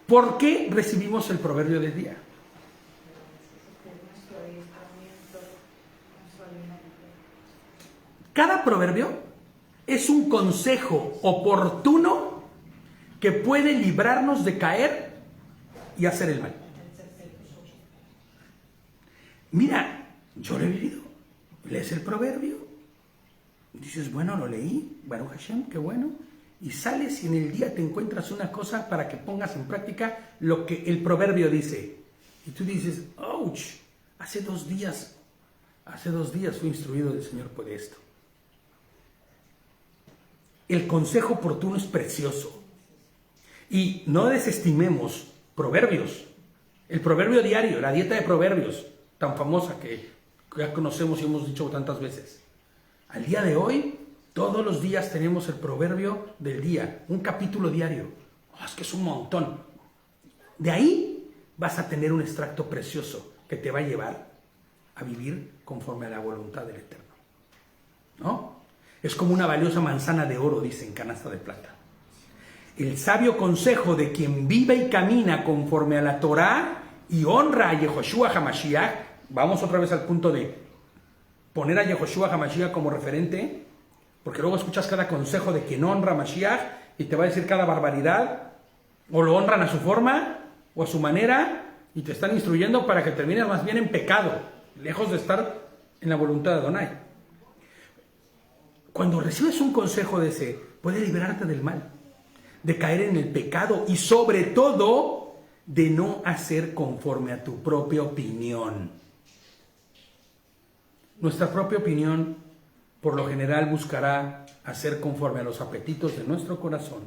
¿Por qué recibimos el proverbio del día? Cada proverbio es un consejo oportuno que puede librarnos de caer y hacer el mal. Mira, yo lo he vivido. Lees el proverbio, dices, bueno, lo leí, Baruch Hashem, qué bueno, y sales y en el día te encuentras una cosa para que pongas en práctica lo que el proverbio dice. Y tú dices, ouch, hace dos días fui instruido del Señor por esto. El consejo oportuno es precioso. Y no desestimemos proverbios. El proverbio diario, la dieta de proverbios, tan famosa que ya conocemos y hemos dicho tantas veces. Al día de hoy, todos los días tenemos el proverbio del día, un capítulo diario. Oh, es que es un montón. De ahí vas a tener un extracto precioso que te va a llevar a vivir conforme a la voluntad del Eterno. ¿No? Es como una valiosa manzana de oro, dice en canasta de plata. El sabio consejo de quien vive y camina conforme a la Torá y honra a Yehoshua HaMashiach. Vamos otra vez al punto de poner a Yehoshua HaMashiach como referente, porque luego escuchas cada consejo de quien honra a Mashiach y te va a decir cada barbaridad, o lo honran a su forma o a su manera y te están instruyendo para que termines más bien en pecado, lejos de estar en la voluntad de Adonai. Cuando recibes un consejo de ese, puede liberarte del mal, de caer en el pecado y sobre todo de no hacer conforme a tu propia opinión. Nuestra propia opinión, por lo general, buscará hacer conforme a los apetitos de nuestro corazón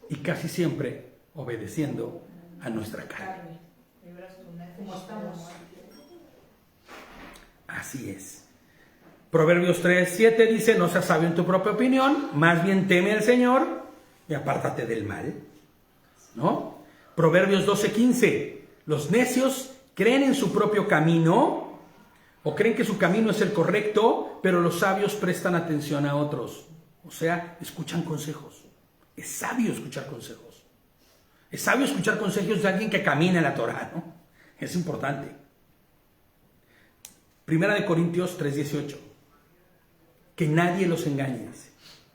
y casi siempre obedeciendo a nuestra carne. Así es. Proverbios 3:7 dice, no seas sabio en tu propia opinión, más bien teme al Señor y apártate del mal. ¿No? Proverbios 12:15, los necios creen en su propio camino, o creen que su camino es el correcto, pero los sabios prestan atención a otros. O sea, escuchan consejos. Es sabio escuchar consejos. Es sabio escuchar consejos de alguien que camina en la Torá, ¿no? Es importante. Primera de Corintios 3:18. Que nadie los engañe.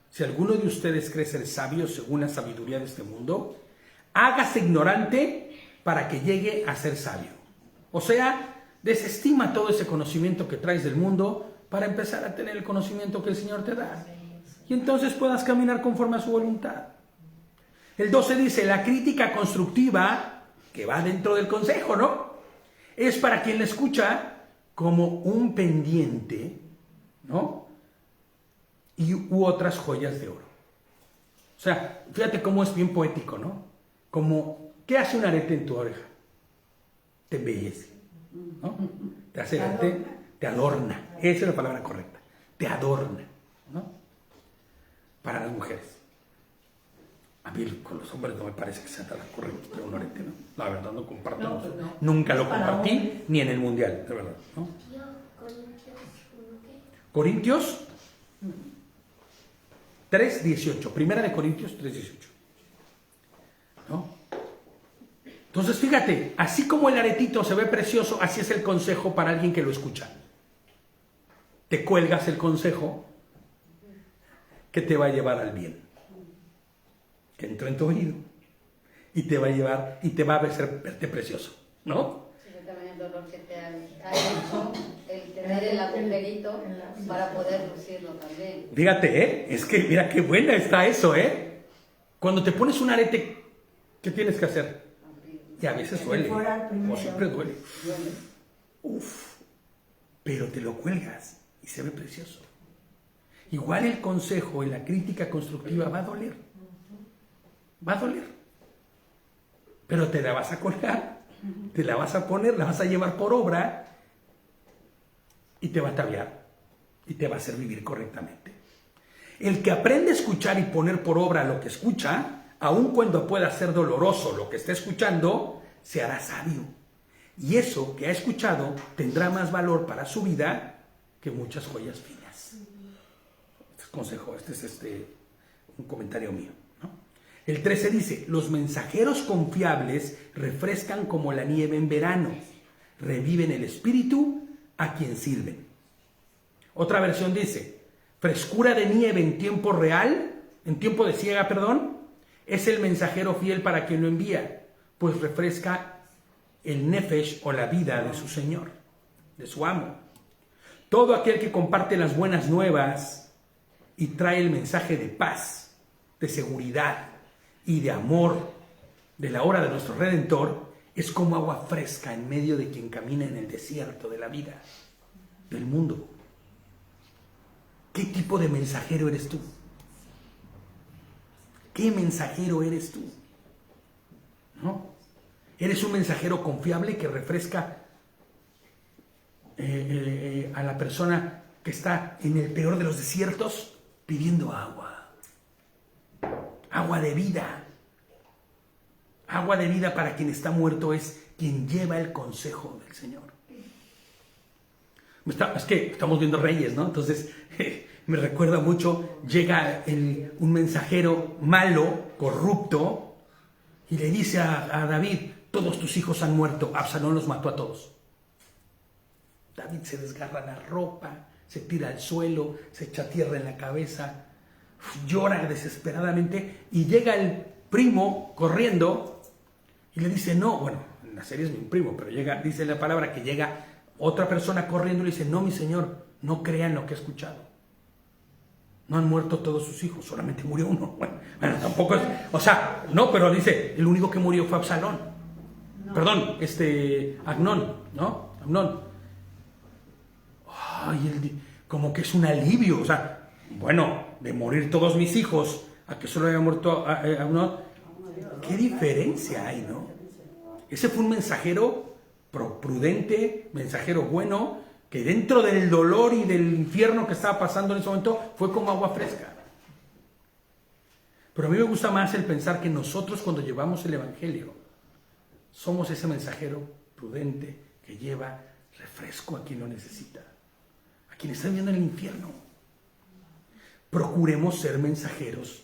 Si alguno de ustedes cree ser sabio según la sabiduría de este mundo, hágase ignorante para que llegue a ser sabio. O sea, desestima todo ese conocimiento que traes del mundo para empezar a tener el conocimiento que el Señor te da. Y entonces puedas caminar conforme a su voluntad. El 12 dice, la crítica constructiva, que va dentro del consejo, ¿no? Es para quien la escucha como un pendiente, ¿no? U otras joyas de oro. O sea, fíjate cómo es bien poético, ¿no? Como, ¿qué hace un arete en tu oreja? Te embellece, ¿no? Te hace arete, te adorna. Esa es la palabra correcta. Te adorna, ¿no? Para las mujeres. A mí con los hombres no me parece que sea tan correcto, pero un arete, ¿no? La verdad no comparto. No, pues no. Nunca lo compartí, ni en el mundial, de verdad, ¿no? Corintios 3:18. Primera de Corintios 3:18. ¿No? Entonces, fíjate, así como el aretito se ve precioso, así es el consejo para alguien que lo escucha. Te cuelgas el consejo que te va a llevar al bien, que entró en tu oído y te va a llevar y te va a hacer verte precioso, ¿no? Sí, también el dolor que te ha hecho el tener el agujerito para poder lucirlo también. Fíjate, es que mira qué buena está eso, Cuando te pones un arete, ¿qué tienes que hacer? Y a veces duele, o siempre duele. Uf, pero te lo cuelgas y se ve precioso. Igual el consejo y la crítica constructiva va a doler. Va a doler. Pero te la vas a colgar, te la vas a poner, la vas a llevar por obra y te va a ataviar y te va a hacer vivir correctamente. El que aprende a escuchar y poner por obra lo que escucha, aun cuando pueda ser doloroso lo que está escuchando, se hará sabio. Y eso que ha escuchado tendrá más valor para su vida que muchas joyas finas. Este es consejo, este es un comentario mío, ¿no? El 13 dice, los mensajeros confiables refrescan como la nieve en verano, reviven el espíritu a quien sirven. Otra versión dice, frescura de nieve en tiempo real, en tiempo de siega, perdón, es el mensajero fiel para quien lo envía, pues refresca el nefesh o la vida de su Señor, de su amo. Todo aquel que comparte las buenas nuevas y trae el mensaje de paz, de seguridad y de amor de la hora de nuestro Redentor, es como agua fresca en medio de quien camina en el desierto de la vida, del mundo. ¿Qué tipo de mensajero eres tú? ¿Qué mensajero eres tú? ¿No? ¿Eres un mensajero confiable que refresca a la persona que está en el peor de los desiertos pidiendo agua? Agua de vida. Agua de vida para quien está muerto es quien lleva el consejo del Señor. Es que estamos viendo Reyes, ¿no? Entonces me recuerda mucho, llega un mensajero malo, corrupto, y le dice a David, todos tus hijos han muerto, Absalón los mató a todos. David se desgarra la ropa, se tira al suelo, se echa tierra en la cabeza, llora desesperadamente, y llega el primo corriendo y le dice, no, bueno, en la serie es mi primo, pero llega, dice la palabra que llega otra persona corriendo y le dice, no, mi señor, no crean lo que he escuchado. No han muerto todos sus hijos, solamente murió uno. Bueno, tampoco es, o sea, no, pero dice, el único que murió fue Absalón. No. Perdón, Amnón, ¿no? Amnón. Ay, como que es un alivio, o sea, bueno, de morir todos mis hijos a que solo haya muerto Amnón, ¿qué diferencia hay, no? Ese fue un mensajero prudente, mensajero bueno, que dentro del dolor y del infierno que estaba pasando en ese momento fue como agua fresca. Pero a mí me gusta más el pensar que nosotros, cuando llevamos el Evangelio, somos ese mensajero prudente que lleva refresco a quien lo necesita, a quien está viviendo en el infierno. Procuremos ser mensajeros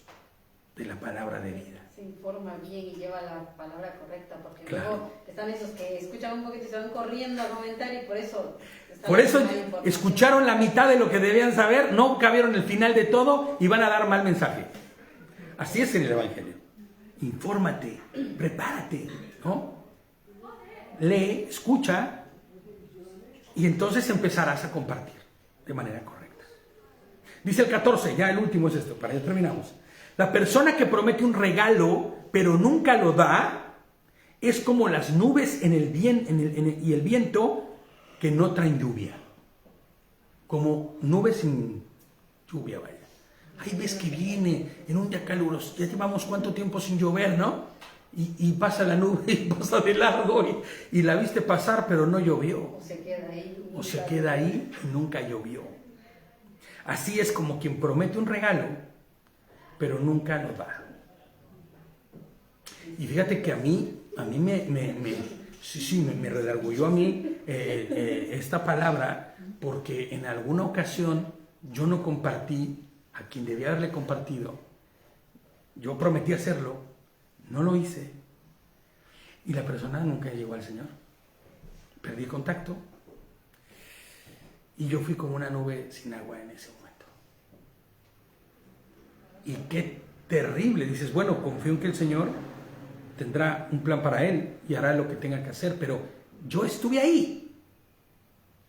de la palabra de vida. Se informa bien y lleva la palabra correcta, porque claro. Luego están esos que escuchan un poquito y se van corriendo a comentar, y por eso escucharon la mitad de lo que debían saber, no cabieron el final de todo y van a dar mal mensaje. Así es en el Evangelio. Infórmate, prepárate, ¿no? Lee, escucha, y entonces empezarás a compartir de manera correcta. Dice el 14, ya el último es esto, para ya terminamos. La persona que promete un regalo pero nunca lo da es como las nubes y el viento que no traen lluvia. Como nubes sin lluvia, vaya. Ahí ves que viene en un día caluroso, ya llevamos cuánto tiempo sin llover, ¿no? Y pasa la nube y pasa de largo y la viste pasar pero no llovió. O se queda ahí y nunca llovió. Así es como quien promete un regalo pero nunca lo da. Y fíjate que a mí me redarguyó a mí esta palabra, porque en alguna ocasión yo no compartí a quien debía haberle compartido. Yo prometí hacerlo, no lo hice, y la persona nunca llegó al Señor. Perdí contacto y yo fui como una nube sin agua en ese momento. Y qué terrible. Dices, bueno, confío en que el Señor tendrá un plan para él y hará lo que tenga que hacer, pero yo estuve ahí.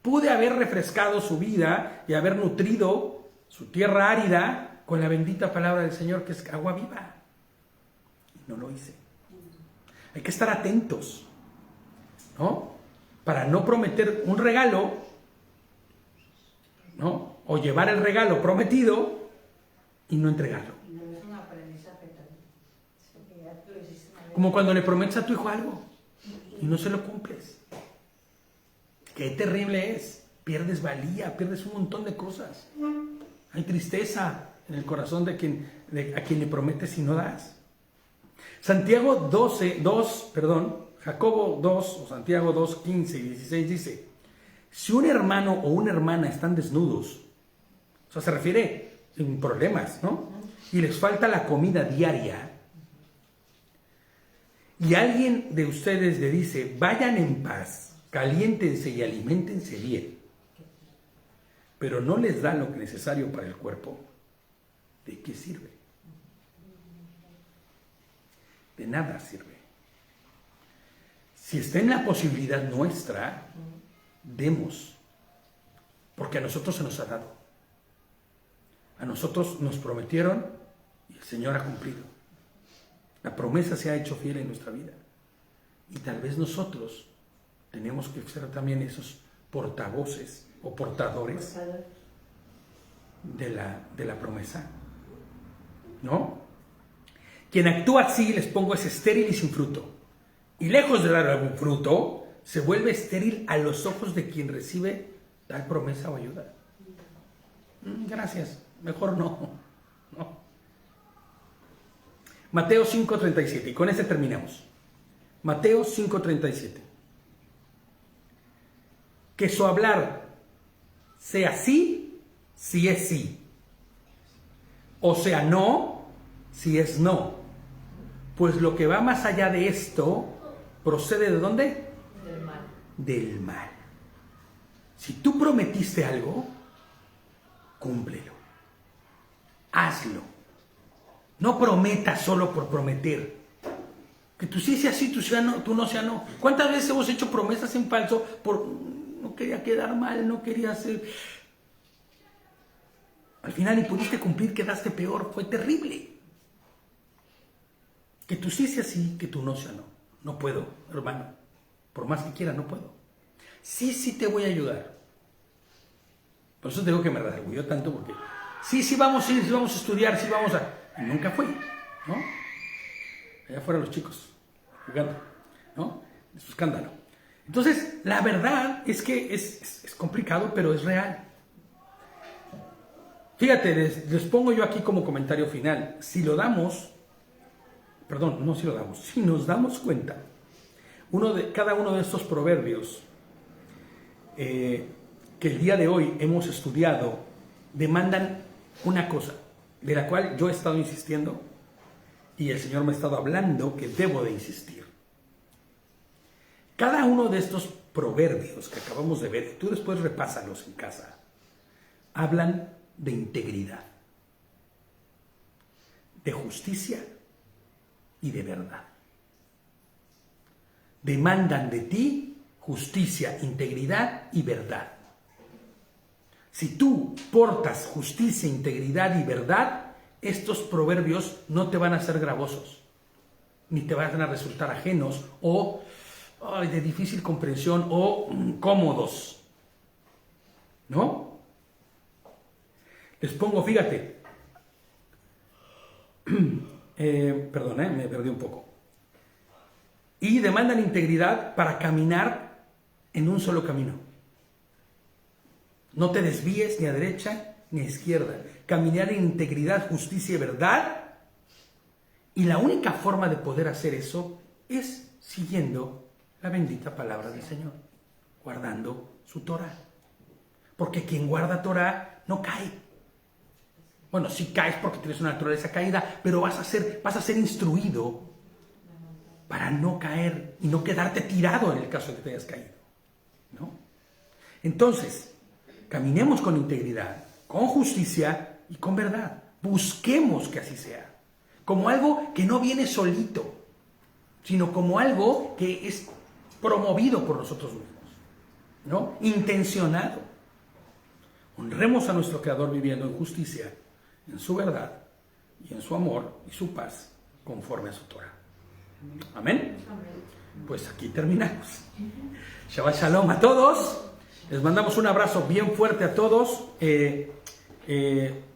Pude haber refrescado su vida y haber nutrido su tierra árida con la bendita palabra del Señor, que es agua viva. Y no lo hice. Hay que estar atentos, ¿no? Para no prometer un regalo, ¿no? O llevar el regalo prometido y no entregarlo. Como cuando le prometes a tu hijo algo y no se lo cumples. Qué terrible es. Pierdes valía, pierdes un montón de cosas. Hay tristeza en el corazón a quien le prometes y no das. Jacobo 2, o Santiago 2, 15 y 16 dice, si un hermano o una hermana están desnudos, o sea, se refiere en problemas, ¿no? Y les falta la comida diaria. Y alguien de ustedes le dice, vayan en paz, caliéntense y aliméntense bien, pero no les da lo necesario para el cuerpo, ¿de qué sirve? De nada sirve. Si está en la posibilidad nuestra, demos, porque a nosotros se nos ha dado. A nosotros nos prometieron y el Señor ha cumplido. La promesa se ha hecho fiel en nuestra vida. Y tal vez nosotros tenemos que ser también esos portavoces o portadores de la promesa. ¿No? Quien actúa así, les pongo, es estéril y sin fruto. Y lejos de dar algún fruto, se vuelve estéril a los ojos de quien recibe tal promesa o ayuda. Gracias, mejor no. Mateo 5:37, y con este terminamos. Mateo 5:37. Que su hablar sea sí, si es sí. O sea no, si es no. Pues lo que va más allá de esto, ¿procede de dónde? Del mal. Del mal. Si tú prometiste algo, cúmplelo. Hazlo. No prometas solo por prometer. Que tú sí seas sí, tú no seas no. ¿Cuántas veces hemos hecho promesas en falso por no quería quedar mal, no quería hacer? Al final ni pudiste cumplir, quedaste peor. Fue terrible. Que tú sí seas sí, que tú no seas no. No puedo, hermano. Por más que quiera, no puedo. Sí te voy a ayudar. Por eso digo que me redargüyó tanto, porque sí vamos a ir, sí vamos a estudiar, sí vamos a... Y nunca fui, ¿no? Allá fueron los chicos jugando, ¿no? Es un escándalo. Entonces, la verdad es que es complicado, pero es real. Fíjate, les pongo yo aquí como comentario final. Si nos damos cuenta, cada uno de estos proverbios que el día de hoy hemos estudiado, demandan una cosa, de la cual yo he estado insistiendo y el Señor me ha estado hablando que debo de insistir. Cada uno de estos proverbios que acabamos de ver, y tú después repásalos en casa, hablan de integridad, de justicia y de verdad. Demandan de ti justicia, integridad y verdad. Si tú portas justicia, integridad y verdad, estos proverbios no te van a ser gravosos, ni te van a resultar ajenos o de difícil comprensión o cómodos. ¿No? Les pongo, fíjate, perdón, me perdí un poco. Y demandan integridad para caminar en un solo camino. No te desvíes ni a derecha ni a izquierda. Caminar en integridad, justicia y verdad. Y la única forma de poder hacer eso es siguiendo la bendita palabra del Señor, guardando su Torah. Porque quien guarda Torah no cae. Bueno, sí caes porque tienes una naturaleza caída, pero vas a ser instruido para no caer y no quedarte tirado en el caso de que te hayas caído, ¿no? Entonces, caminemos con integridad, con justicia y con verdad. Busquemos que así sea. Como algo que no viene solito, sino como algo que es promovido por nosotros mismos, ¿no? Intencionado. Honremos a nuestro Creador viviendo en justicia, en su verdad y en su amor y su paz, conforme a su Torah. Amén. Pues aquí terminamos. Shabbat Shalom a todos. Les mandamos un abrazo bien fuerte a todos.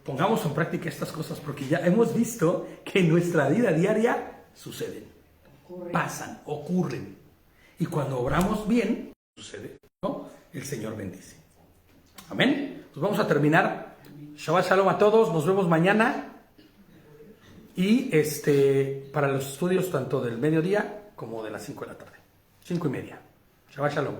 Pongamos en práctica estas cosas porque ya hemos visto que en nuestra vida diaria suceden, pasan, ocurren. Y cuando obramos bien, sucede, ¿no? El Señor bendice. Amén. Pues vamos a terminar. Shabbat Shalom a todos. Nos vemos mañana. Y para los estudios tanto del mediodía como de las 5 de la tarde. 5:30. Shabbat Shalom.